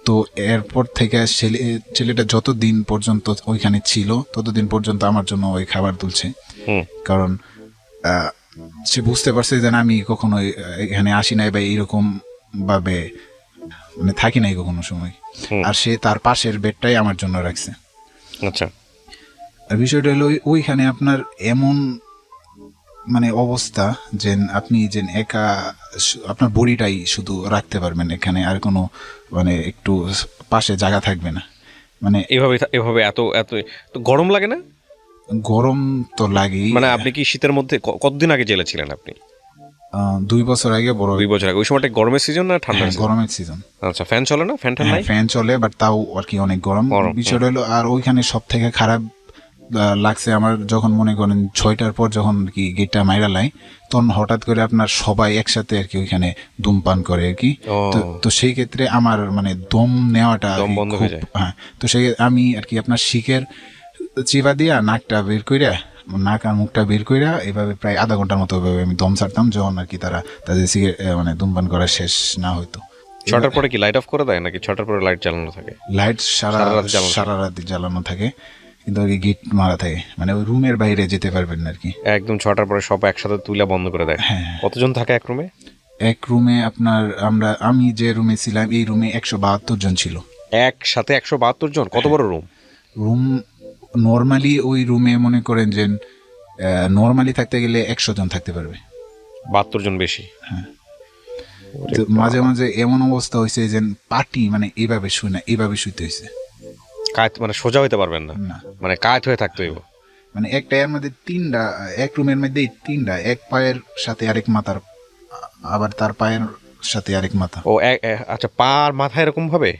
তো এরপর থেকে ছেলেটা যতদিন পর্যন্ত ওইখানে ছিল ততদিন পর্যন্ত আমার জন্য ওই খাবার তুলছে, কারণ সে বুঝতে পারছে যে আমি কখনো এখানে আসি নাই বা এইরকম ভাবে মানে থাকি নাই কখনো সময়, আর সে তার পাশের বেডটাই আমার জন্য রাখছে। আচ্ছা, আর বিষয়টা হলো ওইখানে আপনার এমন মানে অবস্থা যে আপনি যে একা আপনার বডিটাই শুধু রাখতে পারবেন এখানে, আর কোনো মানে একটু পাশে জায়গা থাকবে না। মানে এভাবে এত এত তো গরম লাগে না? গরম তো লাগেই। মানে আপনি কি শীতের মধ্যে কতদিন আগে জেলে ছিলেন আপনি? 2 বছর আগে। 2 বছর আগে। ওই সময়টা গরমের সিজন না ঠান্ডার সিজন? গরমের সিজন। আচ্ছা, ফ্যান চলে না? ফ্যান নাই? ফ্যান চলে, বাট তাও আর কি অনেক গরম। বিষয়টা হলো আর ওইখানে সব থেকে খারাপ লাগছে আমার যখন মনে করেন 6টার পর যখন কি গেটটা মাইরা লাই, তখন হঠাৎ করে আপনার সবাই একসাথে আর কি ওইখানে ধূমপান করে আর কি। তো সেই ক্ষেত্রে আমার মানে দম নেওয়াটা বন্ধ হয়ে যায়। হ্যাঁ, তো সেই আমি আর কি আপনার শিকের চিবা দিয়া নাকটা বের কইরা, নাক আর মুখটা বের কইরা এভাবে প্রায় আধা ঘন্টার মতো আমি দম ছাড়তাম, যখন আর কি তারা তাদের সিগারেট মানে ধূমপান করা শেষ না হইতো। 6টার পরে কি লাইট অফ করে দেয়, নাকি 6টার পরে লাইট জ্বালানো থাকে? লাইট সারা রাত জ্বালানো থাকে, কিন্তু আর কি গেট মারা থাকে, মানে ওই রুমের বাইরে যেতে পারবেন না আর কি। একদম 6টার পরে সব একসাথে তুলে বন্ধ করে দেয়। হ্যাঁ। কতজন থাকে এক রুমে? এক রুমে আপনার আমি যে রুমে ছিলাম এই রুমে 172 জন ছিল। একসাথে 172 জন? কত বড় রুম? নর্মালি ওই রুমে মনে করেন যে নর্মালি থাকতে গেলে 100 জন থাকতে পারবে। 72 জন বেশি? হ্যাঁ। মাঝে মাঝে এমন অবস্থা হয়েছে যে পার্টি মানে এইভাবে শুই না, এইভাবে শুইতে হয়েছে। কাত মানে সোজা হইতে পারবেন না, মানে কাত হয়ে থাকতে হইব। মানে একটা এর মধ্যে 3টা, এক রুমের মধ্যে 3টা, এক পায়ের সাথে আরেক মাথার, আবার তার পায়ের সাথে আরেক মাথা। ও আচ্ছা, পার মাথা এরকম ভাবে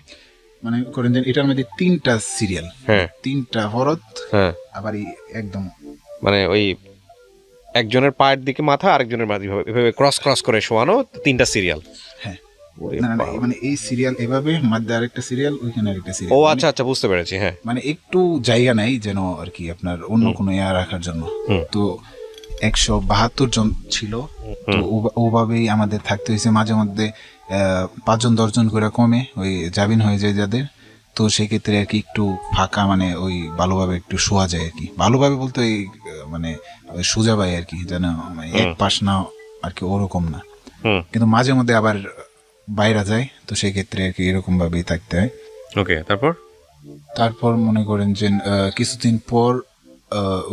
মানে করেন যে এটার মধ্যে 3টা সিরিয়াল। হ্যাঁ, 3টা ফরত। হ্যাঁ, আবার একদম মানে ওই একজনের পায়ের দিকে মাথা, আরেকজনের মাথা, এভাবে ক্রস করে শোয়ানো 3টা সিরিয়াল। হ্যাঁ, মানে এই সিরিয়াল এভাবে, মধ্যে আরেকটা সিরিয়াল, ওইখানে আরেকটা সিরিয়াল। ও আচ্ছা আচ্ছা, বুঝতে পেরেছি। হ্যাঁ, মানে একটু জায়গা নাই যেন আর কি আপনার অন্য কোনো ইয়া রাখার জন্য। তো 172 জন ছিল, তো ওভাবেই আমাদের থাকতে হয়েছে। মাঝে মধ্যে 5 জন 10 জন করে কমে ওই জাবিন হয়ে যায় যাদের, তো সেক্ষেত্রে আর কি একটু ফাঁকা মানে ওই ভালোভাবে একটু শোয়া যায় আর কি। ভালোভাবে বলতে ওই মানে সোজা পায় আর কি, যেন এক পাশ না আর কি, ওরকম না। কিন্তু মাঝে মধ্যে আবার বাইরে যায়, তো সেক্ষেত্রে আর কি এরকম ভাবেই থাকতে হয়। ওকে, তারপর মনে করেন যে কিছুদিন পর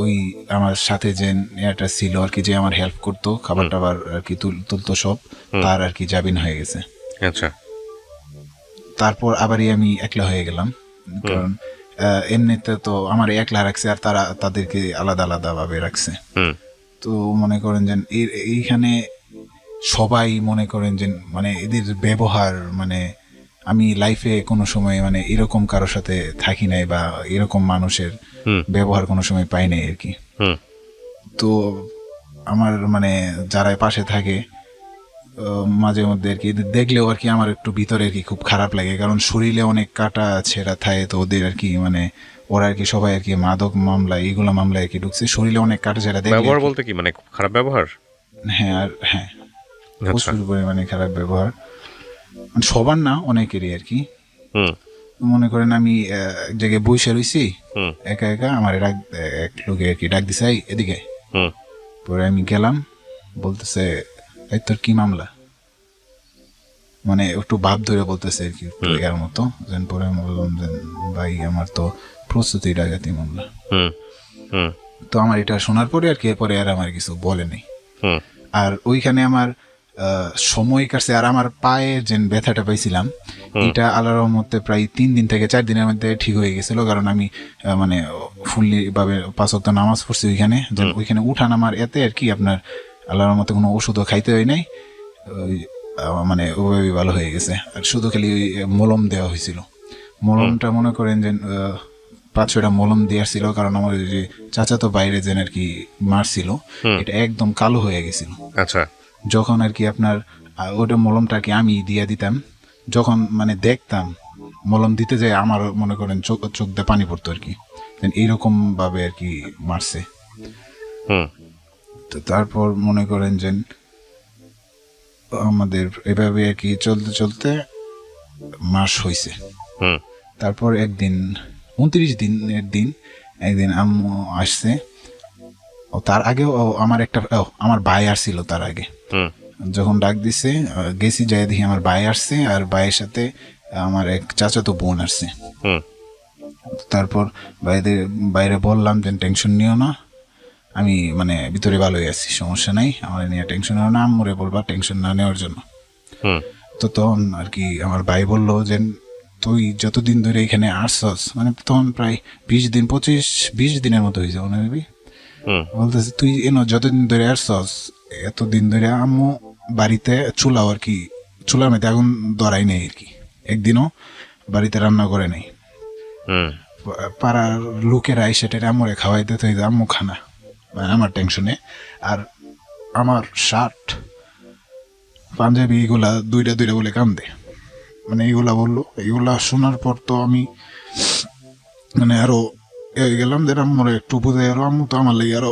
ওই আমার সাথে যে এটা ছিল আর কি, যে আমার হেল্প করতো, খাবার টাবার আর কি তুলতো সব, তার আর কি জামিন হয়ে গেছে। আচ্ছা, তারপর আবারই আমি একলা হয়ে গেলাম, কারণ এমনিতে তো আমার একলা রাখছে আর তাদেরকে আলাদা আলাদা ভাবে রাখছে। তো মনে করেন যে এইখানে সবাই মনে করেন যে মানে এদের ব্যবহার, মানে আমি লাইফে কোনো সময় মানে এরকম কারোর সাথে থাকি নাই বা এরকম মানুষের ব্যবহার কোনো সময় পাই নাই আর কি। তো আমার মানে যারা পাশে থাকে মাঝে মধ্যে আর কি দেখলেও আর কি আমার একটু ভিতরে আর কি খুব খারাপ লাগে, কারণ শরীরে অনেক কাটা ছেঁড়া থাকে, তো ওদের আর কি মানে ওরা আর কি সবাই আর কি মাদক মামলা এইগুলো মামলায় আর কি ঢুকছে, শরীরে অনেক কাটাছেঁড়া দেখলে ব্যবহার বলতে কি মানে খারাপ ব্যবহার? হ্যাঁ আর হ্যাঁ আচ্ছা। প্রচুর পরিমাণে খারাপ ব্যবহার, মানে সবার না অনেকেরই আর কি। হুম মনে করেন আমি এক জায়গায় বসে রইছি হুম একা একা, আমার এক লোকে আর কি ডাক দিছে "এই, এদিকে আয়।" হুম পরে আমি গেলাম, বলতেছে এই তোর কি মামলা, মানে একটু ভাব ধরে বলতেছে আর কি একটু এর মতো। দেন পরে আমি বললাম যে ভাই আমার তো প্রস্তুতি ডাকাতি মামলা। হুম হুম তো আমার এটা শোনার পরে আর কি এরপরে আর আমার কিছু বলে নেই। হুম আর ওইখানে আমার সময় কাটছে, আর আমার পায়ে যে ব্যথাটা পাইছিলাম এটা আল্লাহর মধ্যে প্রায় 3 দিন থেকে 4 দিনের মধ্যে ঠিক হয়ে গেছিল, কারণ আমি মানে ফুললি ভাবে 5 ওয়াক্ত নামাজ পড়ছি ওইখানে। যে ওইখানে উঠা নামার এতে আর কি আপনার আল্লাহর মধ্যে কোনো ওষুধও খাইতে হয় নাই, ওই মানে ওইভাবেই ভালো হয়ে গেছে। আর শুধু খালি ওই মলম দেওয়া হয়েছিল, মলমটা মনে করেন যে 5-6টা মলম দিয়ে আসছিল, কারণ আমার ওই যে চাচাতো বাইরে যেন আর কি মারছিল এটা একদম কালো হয়ে গেছিল। আচ্ছা। যখন আর কি আপনার ওটা মলমটা কি আমি দিয়ে দিতাম, যখন মানে দেখতাম মলম দিতে যায় আমার মনে করেন চোখ দিয়ে পানি পড়তো আর কি, এইরকম ভাবে আর কি মারছে। হুম তো তারপর মনে করেন যে আমাদের এভাবে আর কি চলতে চলতে মাস হয়েছে। হুম তারপর একদিন 29 দিনের দিন একদিন আম্মু আসছে, ও তার আগে আমার ভাই আসছিল তার আগে। হুম যখন ডাক দিছে গেছি, যাই দেখি আমার ভাই আসছে, আর ভাইয়ের সাথে আমার এক চাচাতো বোন আসছে। হুম তারপর বাইরে বললাম যে টেনশন নিও না, আমি মানে ভিতরে ভালোই আছি, সমস্যা নাই, আমার নিয়ে টেনশন নিও না, আম্মুরে বলবা টেনশন না নেওয়ার জন্য। হুম তো তখন আর কি আমার ভাই বললো যে তুই যতদিন ধরে এখানে আসছস, মানে তখন প্রায় 20 দিনের মতো হয়েছে মনে হয়। হুম বলতেছে তুই যতদিন ধরে আসছস এতদিন ধরে আম্মু বাড়িতে চুলাও আর কি চুলার মধ্যে আগুন ধরাই নেই আর কি, একদিনও বাড়িতে রান্না করে নেই। হুম পাড়ার লোকেরা সেটা আম্মুরে খাওয়াইতে তো আম্মু খানা, মানে আমার টেনশনে। আর আমার শার্ট পাঞ্জাবি এগুলা দুইটা বলে কান্দে, মানে এইগুলা বললো। এইগুলা শোনার পর তো আমি মানে আরো গেলাম যে আম্মুরে একটু বুঝে, আরো আম্মু তো আমার লেগে আরো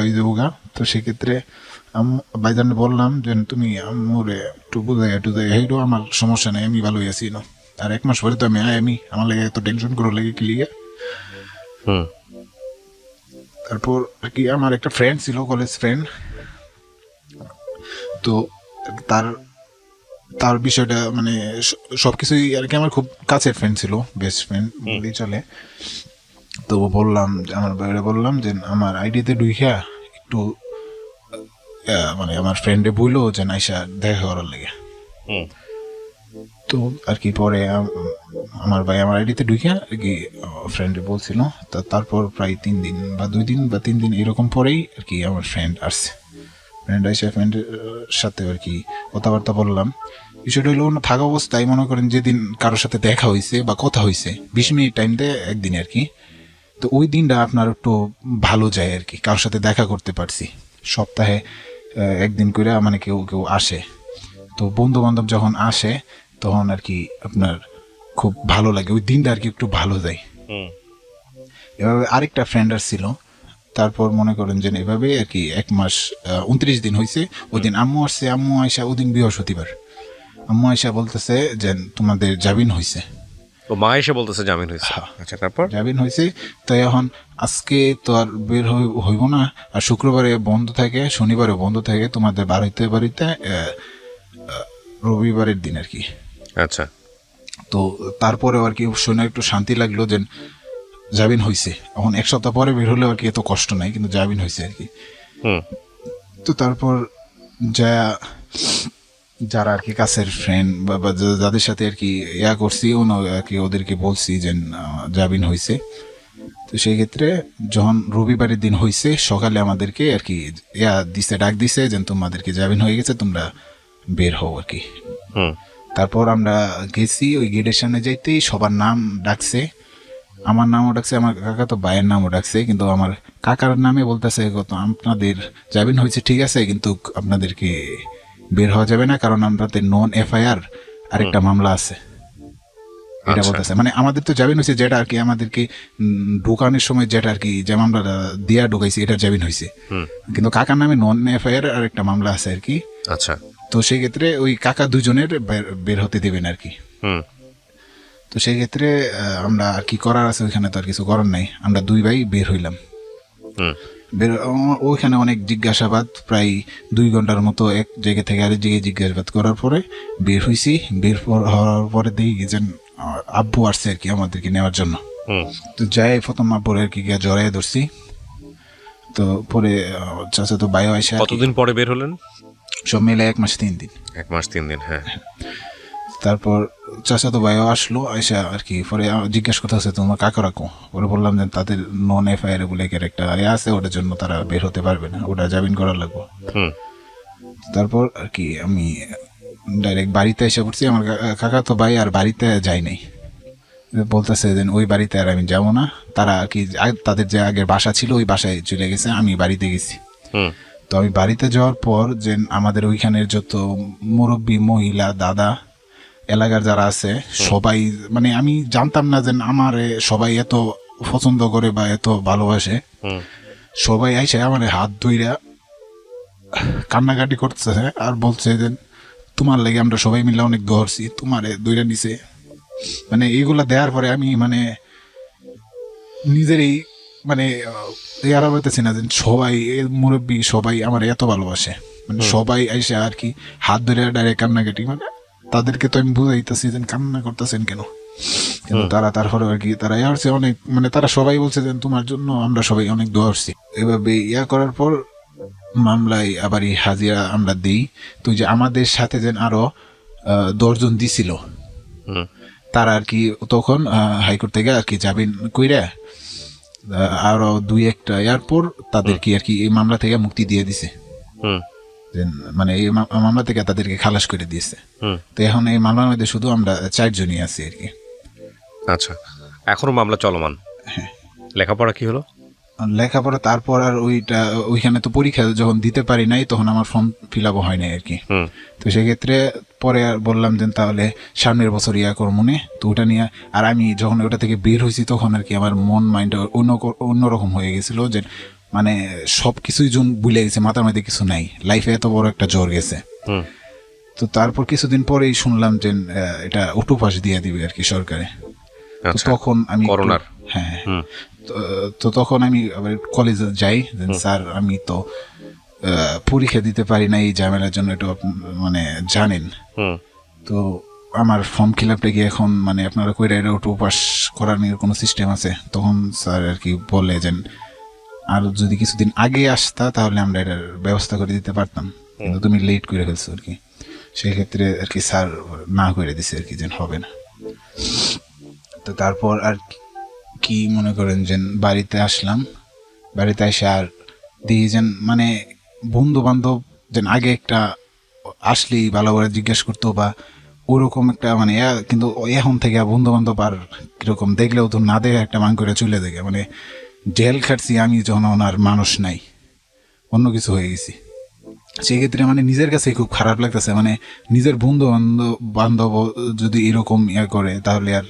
হয়ে যাবো গা। তো সেক্ষেত্রে ভাইজান বললাম যে তুমি আম্মুরে একটু বুঝাই হেইডো আমার সমস্যা নেই, আমি ভালোই আছি না। আর 1 মাস পরে তো আমি আমার লেগে এত টেনশন করে লেগে কি লিগে। হুম তারপর কি আমার একটা ফ্রেন্ড ছিল, কলেজ ফ্রেন্ড, তো তার তার বিষয়টা মানে সবকিছুই আর কি আমার খুব কাছের ফ্রেন্ড ছিল, বেস্ট ফ্রেন্ড বললেই চলে। তো বললাম আমার বাইরে বললাম যে আমার আইডিতে ঢুইখা একটু মানে আমার ফ্রেন্ডে বইলো যে নাইসা দেখা করার লেগে। হুম তো আর কি পরে আমার ভাই আমার আইডিতে ঢুকে আর কি ফ্রেন্ডে বলছিল। তারপর প্রায় 3 দিন বা 2 দিন বা 3 দিন এরকম পরেই আর কি আমার ফ্রেন্ড আসছে। ফ্রেন্ড এসে ফ্রেন্ডের সাথে আর কি কথাবার্তা বললাম। বিষয়টা হলো না থাকা অবস্থায় মনে করেন যেদিন কারোর সাথে দেখা হয়েছে বা কথা হয়েছে 20 মিনিট টাইম দেয় একদিন আর কি, তো ওই দিনটা আপনার একটু ভালো যায় আর কি, কারোর সাথে দেখা করতে পারছি। সপ্তাহে একদিন করে মানে কেউ আসে, তো বন্ধু বান্ধব যখন আসে তখন আর কি আপনার খুব ভালো লাগে, ওই দিনটা আর কি একটু ভালো যায়। এভাবে আরেকটা ফ্রেন্ড আসছিল, তারপর মনে করেন যে এভাবে আর কি 1 মাস 29 দিন হয়েছে। ওই দিন আম্মু আসছে, আম্মু আয়সা ওই দিন বৃহস্পতিবার, আম্মু আয়সা বলতেছে যে তোমাদের জামিন হয়েছে। ও মা এসে বলতেছে জামিন হয়েছে। আচ্ছা তারপর জামিন হয়েছে, তাই এখন আজকে তো আর বের হইব না, আর শুক্রবারে বন্ধ থাকে, শনিবারে বন্ধ থাকে, তোমাদের বাড়িতে রবিবারের দিন আর কি। আচ্ছা। তো তারপরেও আর কি শুনে একটু শান্তি লাগলো যে জামিন হয়েছে। এখন 1 সপ্তাহ পরে বের হলেও আর কি এত কষ্ট নাই, কিন্তু জামিন হয়েছে আর কি। তো তারপর যারা আর কি কাছের ফ্রেন্ড বা যাদের সাথে আর কি করছি আর কি ওদেরকে বলছি যে জামিন হয়েছে। তো সেই ক্ষেত্রে যখন রবিবারের দিন হয়েছে সকালে আমাদেরকে আর কি ডাক দিছে যে তোমাদেরকে জামিন হয়ে গেছে, তোমরা বের হও আর কি। তারপর আমরা গেছি, ওই গেটের সামনে যাইতেই সবার নাম ডাকছে, আমার নামও ডাকছে, আমার কাকা তো ভাইয়ের নামও ডাকছে, কিন্তু আমার কাকার নামে বলতেছে আপনাদের জামিন হয়েছে ঠিক আছে, কিন্তু আপনাদেরকে বের হওয়া যাবে না, কারণ আপনাদের নন FIR আরেকটা মামলা আছে। এটা আচ্ছা। বলতেছে। মানে আমাদের তো জামিন হয়েছে যেটা আর কি আমাদেরকে ঢোকানোর সময় যেটা আর কি যে মামলাটা দিয়া ঢুকাইছি এটার জামিন হয়েছে, কিন্তু কাকার নামে নন এফআইআর আর একটা মামলা আছে আর কি। আচ্ছা। তো সেই ক্ষেত্রে ওই কাকা দুজনের বের হতে দেবেন আর কি। হুম। তো সেই ক্ষেত্রে আমরা আর কি করার আছে ওইখানে তো আর কিছু করার নাই, আমরা দুই ভাই বের হইলাম। হুম। ওইখানে অনেক জিজ্ঞাসাবাদ, প্রায় 2 ঘন্টার মতো এক জায়গা থেকে আরেক জায়গায় জিজ্ঞাসাবাদ করার পরে বের হয়েছি। হওয়ার পরে দেখি যে আব্বু আসছে আর কি আমাদেরকে নেওয়ার জন্য। তো যাই প্রথম আব্বুর আর কি গিয়ে জড়াই ধরছি। তো পরে চাচা তো বায়ো আসে। কতদিন পরে বের হলেন? সব মিলে 1 মাস 3 দিন। 1 মাস 3 দিন, হ্যাঁ। তারপর চাচা তো ভাইও আসলো, আইসা আর কি পরে জিজ্ঞাসা করতে হচ্ছে তোমার কাকা রাখো। পরে বললাম যে তাদের নন এফআইআর বলে একটা আছে, ওটার জন্য তারা বের হতে পারবে না, ওটা জামিন করার লাগবে। তারপর আর কি আমি ডাইরেক্ট বাড়িতে এসে পড়ছি। আমার কাকা তো ভাই আর বাড়িতে যাই নাই, বলতেছে যে ওই বাড়িতে আর আমি যাবো না। তারা আর কি তাদের যে আগের বাসা ছিল ওই বাসায় চলে গেছে, আমি বাড়িতে গেছি। তো আমি বাড়িতে যাওয়ার পর যে আমাদের ওইখানের যত মুরব্বী মহিলা দাদা এলাকার যারা আছে সবাই, মানে আমি জানতাম না যে আমার সবাই এত পছন্দ করে বা এত ভালোবাসে। সবাই আইসে আমার হাত ধইরা কান্নাকাটি করতেছে আর বলছে যে তোমার লাগে আমরা সবাই মিলে অনেক ধরছি, তোমারে দইরা নিছে। মানে এইগুলা দেওয়ার পরে আমি মানে নিজেরই মানে ইয়ারা বলতেছি না যে সবাই মুরব্বী সবাই আমার এত ভালোবাসে, মানে সবাই আইসে আর কি হাত ধরে ডাইরেক্ট কান্নাকাটি। মানে তাদেরকে তো আমি বুঝাইতেছি যে কান্না করতেছেন কেন, কিন্তু তারা তারপরে আর কি তারা ইয়ারছে অনেক, মানে তারা সবাই বলছে যে তোমার জন্য আমরা সবাই অনেক দোয়া করছি। এভাবে ইয়া করার পর মামলায় আবার এই হাজিরা আমরা দিই। তো যে আমাদের সাথে যেন আরো 10 জন দিছিল, তারা আর কি তখন হাইকোর্ট থেকে আর কি জামিন কইরা আরো 2-1টা এরপর তাদেরকে আর কি এই মামলা থেকে মুক্তি দিয়ে দিছে। মানে এই মামলা থেকে তাদেরকে খালাস করে দিয়েছে। তো এখন এই মামলার মধ্যে শুধু আমরা 4 জনই আছি আর কি। আচ্ছা, এখনো মামলা চলমান? লেখাপড়া কি হলো? লেখাপড়া তারপর আর ওইখানে তো পরীক্ষা যখন দিতে পারি নাই তখন আমার ফর্ম ফিল আপ হয় নাই আর কি। তো সেক্ষেত্রে পরে আর বললাম যে তাহলে সামনের বছর ইয়া করো মনে, তো ওটা নিয়ে। আর আমি যখন ওটা থেকে বের হয়েছি তখন আর কি আমার মন মাইন্ড অন্যরকম হয়ে গেছিল, যে মানে সব কিছুই ভুলে গেছে, মাথার মধ্যে কিছু নাই, লাইফে এত বড় একটা জ্বর গেছে। তো তারপর কিছুদিন পরেই শুনলাম যে এটা অটোপাস দিয়ে দিবে আর কি সরকারে। তো তখন আমি করোনার, হ্যাঁ, তো তখন আমি আবার কলেজে যাই, স্যার আমি তো পরীক্ষা দিতে পারি না এই ঝামেলার জন্য, এটা মানে জানেন। তো আমার ফর্ম ফিল আপটা কি এখন মানে আপনারা কইরা এটা অটো পাস করানোর কোনো সিস্টেম আছে? তখন স্যার আর কি বলে যে আর যদি কিছুদিন আগে আসতা তাহলে আমরা এটার ব্যবস্থা করে দিতে পারতাম, কিন্তু তুমি লেট করে ফেলছো আর কি। সেক্ষেত্রে আর কি স্যার না করে দিছে আর কি, যে হবে না। তো তারপর আর কি মনে করেন যে বাড়িতে আসলাম, বাড়িতে এসে আর দিয়ে যেন মানে বন্ধু বান্ধব যেন আগে একটা আসলেই ভালো করে জিজ্ঞেস করতো বা ওরকম একটা মানে, কিন্তু এখন থেকে বন্ধু বান্ধব আর কিরকম দেখলেও তো না দেখে একটা মান করে চলে দেখে, মানে জেল খাটছি আমি যখন আর মানুষ নাই, অন্য কিছু হয়ে গেছি। সেক্ষেত্রে মানে নিজের কাছে খুব খারাপ লাগতেছে, মানে নিজের বন্ধু বান্ধব যদি এরকম ইয়া করে তাহলে আর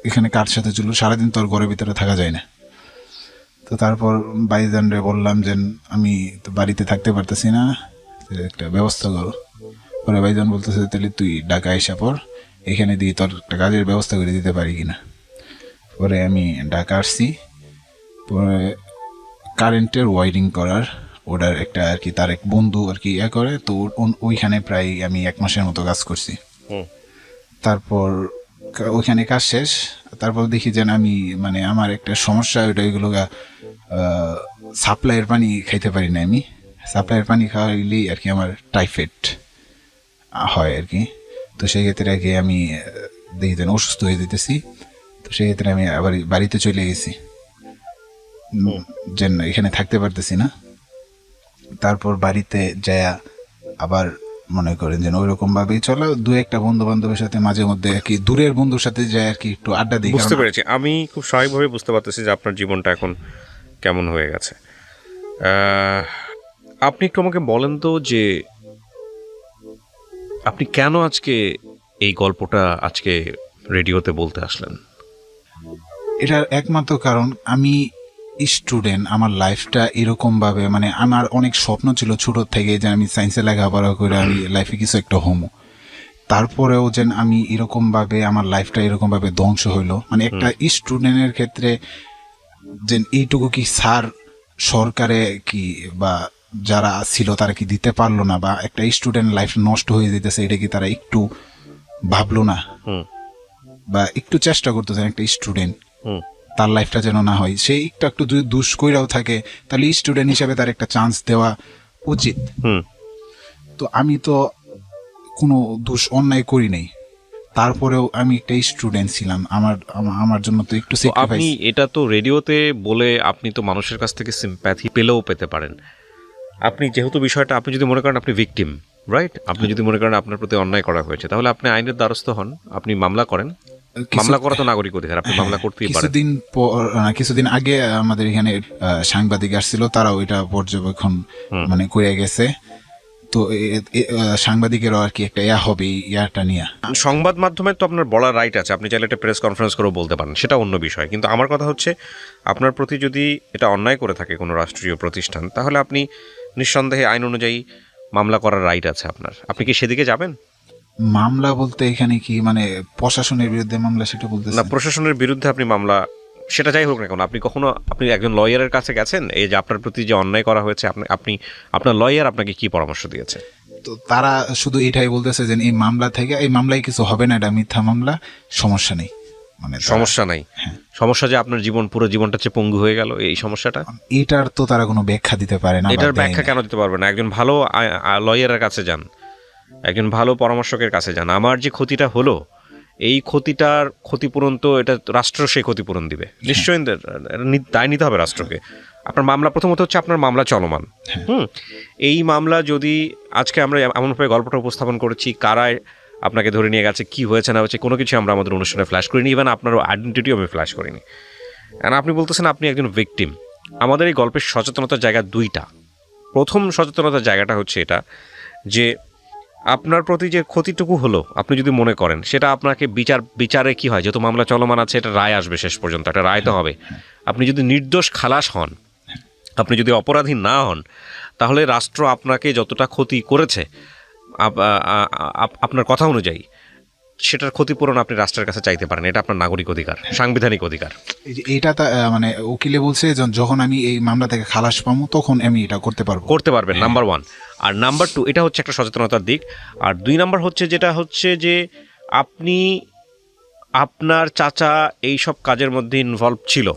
এখানে কার সাথে চললো, সারাদিন তো আর ঘরের ভিতরে থাকা যায় না। তো তারপর ভাইজানরে বললাম যে আমি তো বাড়িতে থাকতে পারতেছি না, একটা ব্যবস্থা করো। পরে ভাইজান বলতেছে তাহলে তুই ঢাকা এসে পর, এখানে দিয়ে তোর একটা কাজের ব্যবস্থা করে দিতে পারি কিনা। পরে আমি ঢাকা আসছি, পরে কারেন্টের ওয়ারিং করার ওটার একটা আর কি তার এক বন্ধু আর কি ইয়া করে, তো ওইখানে প্রায় আমি 1 মাসের মতো কাজ করছি। তারপর ওইখানে কাজ শেষ, তারপর দেখি যে আমি মানে আমার একটা সমস্যা, ওইটা ওইগুলো সাপ্লাইয়ের পানি খাইতে পারি না আমি। সাপ্লাইয়ের পানি খাওয়াইলেই আর কি আমার টাইফয়েড হয় আর কি। তো সেই ক্ষেত্রে আর কি আমি দেখি যেন অসুস্থ হয়ে যেতেছি। তো সেই ক্ষেত্রে আমি আবার বাড়িতে চলে গেছি, যে এখানে থাকতে পারতেছি না। তারপর বাড়িতে যায় আবার মনে করেন যেন ওইরকম ভাবেই চলো, 2-1টা বন্ধু বান্ধবের সাথে মাঝে মধ্যে আর কি দূরের বন্ধুর সাথে যায় আর কি একটু আড্ডা দিই। বুঝতে পেরেছি, আমি খুব স্বাভাবিকভাবে বুঝতে পারতেছি যে আপনার জীবনটা এখন কেমন হয়ে গেছে। আপনি একটু আমাকে বলেন তো যে আপনি কেন আজকে এই গল্পটা আজকে রেডিওতে বলতে আসলেন? এটার একমাত্র কারণ আমি স্টুডেন্ট, আমার লাইফটা এরকম ভাবে, মানে আমার অনেক স্বপ্ন ছিল ছোট থেকে যে আমি সায়েন্সে লেখাপড়া করে আমি লাইফে কিছু একটা হমো। তারপরেও যেন আমি এরকম ভাবে আমার লাইফটা এরকম ভাবে ধ্বংস হইলো, মানে একটা স্টুডেন্টের ক্ষেত্রে যে এইটুকু কি স্যার সরকারে কি বা যারা ছিল তারা কি দিতে পারলো না, বা একটা স্টুডেন্ট লাইফ নষ্ট হয়ে যেতেছে এটা কি তারা একটু ভাবলো না, বা একটু চেষ্টা করতেছে একটা স্টুডেন্ট তার লাইফটা যেন না হয়, সে একটু একটু যদি দুষ কইরাও থাকে তাহলে স্টুডেন্ট হিসেবে তার একটা চান্স দেওয়া উচিত। তো আমি তো কোনো দোষ অন্যায় করি নাই, তারপরেও আমি একটা স্টুডেন্ট ছিলাম, আমার জন্য তো একটু আপনি স্যাক্রিফাইস। এটা তো রেডিওতে বলে আপনি তো মানুষের কাছ থেকে সিম্প্যাথি পেলেও পেতে পারেন। আপনি যেহেতু বিষয়টা, আপনি যদি মনে করেন আপনি ভিকটিম, রাইট, আপনি যদি মনে করেন আপনার প্রতি অন্যায় করা হয়েছে, তাহলে আপনি আইনের দ্বারস্থ হন, আপনি মামলা করেন। মামলা করা তো নাগরিক অধিকার, আপনি মামলা করতেই পারেন। কিছুদিন আগে আমাদের এখানে সাংবাদিক আসছিল, তারাও এটা পর্যবেক্ষণ মানে করে গেছে। তো সাংবাদিকেরও আর কি একটা হবে ইয়াটা নিয়ে। সংবাদ মাধ্যমে তো আপনার বলার রাইট আছে, আপনি চাইলে একটা প্রেস কনফারেন্স করেও বলতে পারেন, সেটা অন্য বিষয়। কিন্তু আমার কথা হচ্ছে, আপনার প্রতি যদি এটা অন্যায় করে থাকে কোনো রাষ্ট্রীয় প্রতিষ্ঠান, তাহলে আপনি নিঃসন্দেহে আইন অনুযায়ী মামলা করার রাইট আছে আপনার। আপনি কি সেদিকে যাবেন? মামলা বলতে এখানে কি মানে প্রশাসনের বিরুদ্ধে মামলা সেটা বলতে না, প্রশাসনের বিরুদ্ধে আপনি মামলা, সেটা যাই হোক না কেন, আপনি একজন লয়ারের কাছে গেছেন এই যে আপনার প্রতি যে অন্যায় করা হয়েছে, আপনি আপনার লয়ার আপনাকে কি পরামর্শ দিয়েছে? তো তারা শুধু এটাই বলতেছে যে এই মামলা থেকে, এই মামলায় কিছু হবে না, এটা মিথ্যা মামলা, সমস্যা নেই। মানে সমস্যা নাই, সমস্যা যে আপনার পুরো জীবনটা চেয়ে পঙ্গু হয়ে গেল, এই সমস্যাটা, এটার তো তারা কোনো ব্যাখ্যা দিতে পারে না। এটার ব্যাখ্যা কেন দিতে পারবে না? একজন ভালো লয়ারের কাছে যান, একজন ভালো পরামর্শকের কাছে যান। আমার যে ক্ষতিটা হলো, এই ক্ষতিটার ক্ষতিপূরণ তো এটা রাষ্ট্র সেই ক্ষতিপূরণ দিবে নিশ্চয়ই, দায় নিতে হবে রাষ্ট্রকে। আপনার মামলা, প্রথমত হচ্ছে আপনার মামলা চলমান। এই মামলা যদি আজকে আমরা এমনভাবে গল্পটা উপস্থাপন করেছি, কারায় আপনাকে ধরে নিয়ে গেছে, কি হয়েছে না হয়েছে, কোনো কিছু আমরা আমাদের অনুষ্ঠানে ফ্ল্যাশ করিনি, ইভেন আপনার আইডেন্টিটিও আমি ফ্ল্যাশ করিনি। আর আপনি বলতেছেন আপনি একজন ভিকটিম। আমাদের এই গল্পের সচেতনতার জায়গা দুইটা। প্রথম সচেতনতার জায়গাটা হচ্ছে এটা যে আপনার প্রতি যে ক্ষতিটুকু হলো, আপনি যদি মনে করেন সেটা আপনাকে বিচারে কি হয়, যেহেতু মামলা চলমান আছে, এটা রায় আসবে শেষ পর্যন্ত, একটা রায় তো হবে। আপনি যদি নির্দোষ খালাস হন, আপনি যদি অপরাধী না হন, তাহলে রাষ্ট্র আপনাকে যতটা ক্ষতি করেছে আপনার কথা অনুযায়ী, সেটার ক্ষতিপূরণ আপনি রাষ্ট্রের কাছে চাইতে পারেন। এটা আপনার নাগরিক অধিকার, সাংবিধানিক অধিকার। এটা মানে উকিলে বলছে যখন আমি এই মামলা থেকে খালাস পাবো তখন আমি এটা করতে পারবেন, নাম্বার 1। আর নাম্বার 2, এটা হচ্ছে একটা সচেতনতার দিক। আর 2 নাম্বার হচ্ছে যেটা হচ্ছে যে আপনি, আপনার চাচা এই সব কাজের মধ্যে ইনভলভ ছিল,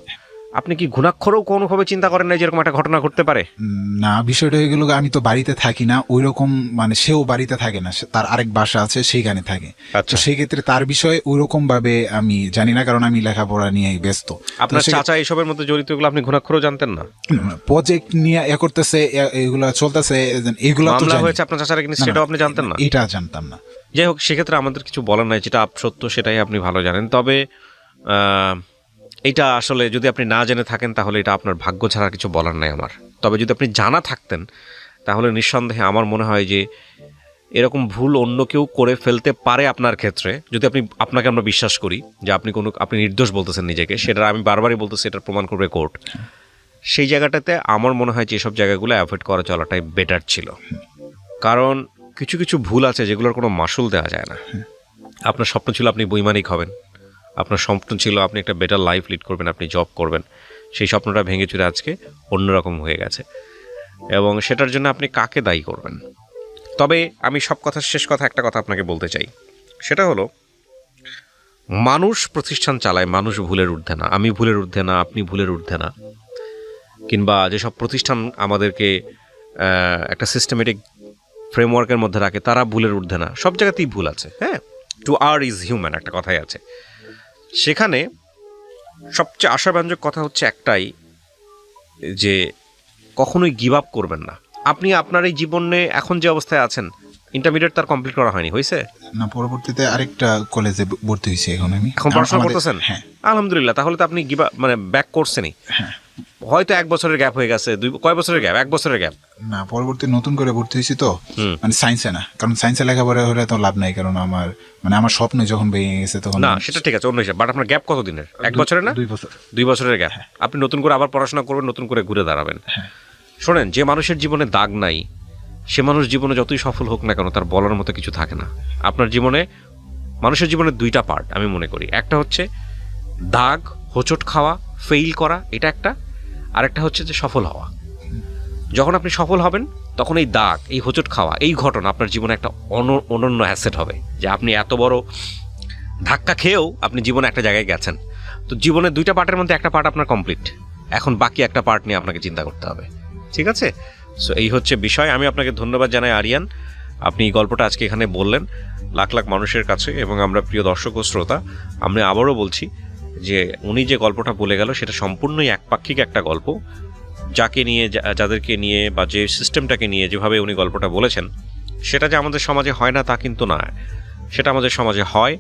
আপনি কি ঘুণাক্ষরেও কোনোভাবে চিন্তা করেন না যে এরকম একটা ঘটনা ঘটতে পারে? না, বিষয়টা হয়ে গেল আমি তো বাড়িতে থাকি না ওই রকম, মানে সেও বাড়িতে থাকে না, তার আরেক বাসা আছে সেইখানে থাকে। তো সেই ক্ষেত্রে তার বিষয়ে ওই রকম ভাবে আমি জানি না, কারণ আমি লেখাপড়া নিয়ে ব্যস্ত। আপনার চাচা এইসবের মধ্যে জড়িত, এগুলো আপনি ঘুণাক্ষরেও জানতেন না? প্রজেক্ট নিয়ে করতেছে, এগুলা চলতেছে, এগুলো তো মামলা হয়েছে আপনার চাচার এগেইনস্টে, সেটাও আপনি জানতেন না? এটা জানতাম না। যাই হোক, সেক্ষেত্রে আমাদের কিছু বলার নাই, যেটা সত্য সেটাই আপনি ভালো জানেন। তবে এটা আসলে যদি আপনি না জেনে থাকেন তাহলে এটা আপনার ভাগ্য ছাড়া কিছু বলার নাই আমার। তবে যদি আপনি জানা থাকতেন তাহলে নিঃসন্দেহে আমার মনে হয় যে এরকম ভুল অন্য কেউ করে ফেলতে পারে আপনার ক্ষেত্রে, যদি আপনাকে আমরা বিশ্বাস করি যে আপনি নির্দোষ বলতেছেন নিজেকে, সেটা আমি বারবারই বলতেছি, এটা প্রমাণ করবে কোর্ট। সেই জায়গাটাতে আমার মনে হয় যে এসব জায়গাগুলো অ্যাভয়েড করে চলাটাই বেটার ছিল। কারণ কিছু কিছু ভুল আছে যেগুলোর কোনো মাসুল দেওয়া যায় না। আপনার স্বপ্ন ছিল আপনি বৈমানিক হবেন, আপনার স্বপ্ন ছিল আপনি একটা বেটার লাইফ লিড করবেন, আপনি জব করবেন। সেই স্বপ্নটা ভেঙে চুরে আজকে অন্যরকম হয়ে গেছে, এবং সেটার জন্য আপনি কাকে দায়ী করবেন? তবে আমি সব কথার শেষ কথা একটা কথা আপনাকে বলতে চাই, সেটা হলো মানুষ প্রতিষ্ঠান চালায়, মানুষ ভুলের ঊর্ধ্বে না। আমি ভুলের ঊর্ধ্বে না, আপনি ভুলের ঊর্ধ্বে না, কিংবা যেসব প্রতিষ্ঠান আমাদেরকে একটা সিস্টেমেটিক ফ্রেমওয়ার্কের মধ্যে রাখে তারা ভুলের ঊর্ধ্বে না। সব জায়গাতেই ভুল আছে। হ্যাঁ, টু আর ইজ হিউম্যান একটা কথাই আছে। সেখানে সবচেয়ে আশাব্যঞ্জক কথা হচ্ছে একটাই, যে কখনোই গিভ আপ করবেন না। আপনি আপনার এই জীবনে এখন যে অবস্থায় আছেন, ইন্টারমিডিয়েট তার কমপ্লিট করা হয়নি, হয়েছে না, পরবর্তীতে আরেকটা কলেজে ভর্তি হয়েছে, এখন পড়াশোনা করতেছেন। হ্যাঁ, আলহামদুলিল্লাহ। তাহলে তো আপনি ব্যাক করছেনই। হ্যাঁ, হয়তো 1 বছরের গ্যাপ হয়ে গেছে, কয় বছরের গ্যাপ? 1 বছরের গ্যাপ না, পরবর্তী নতুন করে ভর্তি হয়েছি তো, মানে সায়েন্সে না, কারণ সায়েন্সে লেখাপড়া হলে তো লাভ নাই, কারণ আমার স্বপ্ন যখন ভেঙে গেছে তখন। না সেটা ঠিক আছে, অন্য হিসাব, বাট আপনার গ্যাপ কত দিনের? 1 বছরের না 2 বছর। 2 বছরের গ্যাপ। আপনি নতুন করে আবার পড়াশোনা করবেন, নতুন করে ঘুরে দাঁড়াবেন। শোনেন, যে মানুষের জীবনে দাগ নাই সে মানুষ জীবনে যতই সফল হোক না কেন তার বলার মতো কিছু থাকে না। আপনার জীবনে, মানুষের জীবনে 2টা পার্ট আমি মনে করি, একটা হচ্ছে দাগ, হোঁচট খাওয়া, ফেইল করা, এটা একটা, আর একটা হচ্ছে যে সফল হওয়া। যখন আপনি সফল হবেন তখন এই দাগ, এই হোঁচট খাওয়া, এই ঘটনা আপনার জীবনে একটা অনন্য অ্যাসেট হবে, যে আপনি এত বড় ধাক্কা খেয়েও আপনি জীবনে একটা জায়গায় গেছেন। তো জীবনের 2টা পার্টের মধ্যে একটা পার্ট আপনার কমপ্লিট, এখন বাকি একটা পার্ট নিয়ে আপনাকে চিন্তা করতে হবে। ঠিক আছে? সো এই হচ্ছে বিষয়। আমি আপনাকে ধন্যবাদ জানাই আরিয়ান, আপনি এই গল্পটা আজকে এখানে বললেন লাখ লাখ মানুষের কাছে, এবং আমরা প্রিয় দর্শক ও শ্রোতা, আমি আবারও বলছি যে উনি যে গল্পটা বলে গেল সেটা সম্পূর্ণই একপাক্ষিক একটা গল্প। যাকে নিয়ে, যাদেরকে নিয়ে বা যে সিস্টেমটাকে নিয়ে যেভাবে উনি গল্পটা বলেছেন, সেটা যে আমাদের সমাজে হয় না তা কিন্তু না, সেটা আমাদের সমাজে হয়,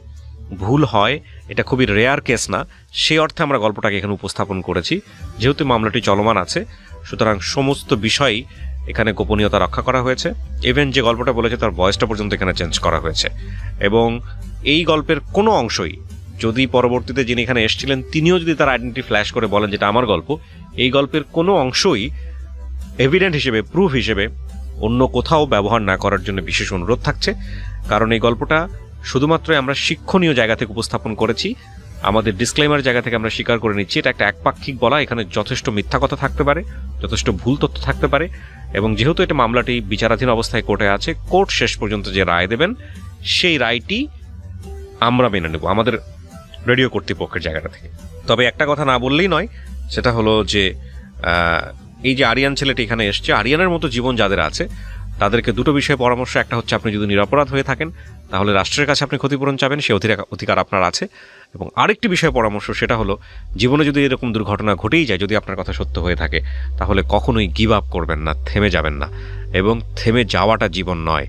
ভুল হয়, এটা খুবই রেয়ার কেস না। সেই অর্থে আমরা গল্পটাকে এখানে উপস্থাপন করেছি। যেহেতু মামলাটি চলমান আছে, সুতরাং সমস্ত বিষয়ই এখানে গোপনীয়তা রক্ষা করা হয়েছে। ইভেন যে গল্পটা বলেছে তার ভয়েসটা পর্যন্ত এখানে চেঞ্জ করা হয়েছে। এবং এই গল্পের কোনো অংশই যদি পরবর্তীতে যিনি এখানে এসেছিলেন তিনিও যদি তার আইডেন্টি ফ্ল্যাশ করে বলেন যেটা আমার গল্প, এই গল্পের কোনো অংশই এভিডেন্ট হিসেবে, প্রুফ হিসেবে অন্য কোথাও ব্যবহার না করার জন্য বিশেষ অনুরোধ থাকছে। কারণ এই গল্পটা শুধুমাত্র আমরা শিক্ষণীয় জায়গা থেকে উপস্থাপন করেছি, আমাদের ডিসক্লেমার জায়গা থেকে আমরা স্বীকার করে নিচ্ছি এটা একটা একপাক্ষিক বলা। এখানে যথেষ্ট মিথ্যা কথা থাকতে পারে, যথেষ্ট ভুল তথ্য থাকতে পারে, এবং যেহেতু এটা মামলাটি বিচারাধীন অবস্থায় কোর্টে আছে, কোর্ট শেষ পর্যন্ত যে রায় দেবেন সেই রায়টি আমরা মেনে নেব আমাদের রেডিও কর্তৃপক্ষের জায়গাটা থেকে। তবে একটা কথা না বললেই নয়, সেটা হলো যে এই যে আরিয়ান ছেলেটি এখানে এসছে, আরিয়ানের মতো জীবন যাদের আছে তাদেরকে 2টো বিষয়ে পরামর্শ। একটা হচ্ছে আপনি যদি নিরপরাধ হয়ে থাকেন তাহলে রাষ্ট্রের কাছে আপনি ক্ষতিপূরণ চাবেন, সে অধিকার আপনার আছে। এবং আরেকটি বিষয়ে পরামর্শ, সেটা হলো জীবনে যদি এরকম দুর্ঘটনা ঘটেই যায়, যদি আপনার কথা সত্য হয়ে থাকে, তাহলে কখনোই গিভ আপ করবেন না, থেমে যাবেন না। এবং থেমে যাওয়াটা জীবন নয়,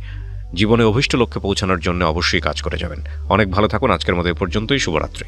জীবনে অভীষ্ট লক্ষ্যে পৌঁছানোর জন্য অবশ্যই কাজ করে যাবেন। অনেক ভালো থাকুন। আজকের মতো এ পর্যন্তই। শুভরাত্রি।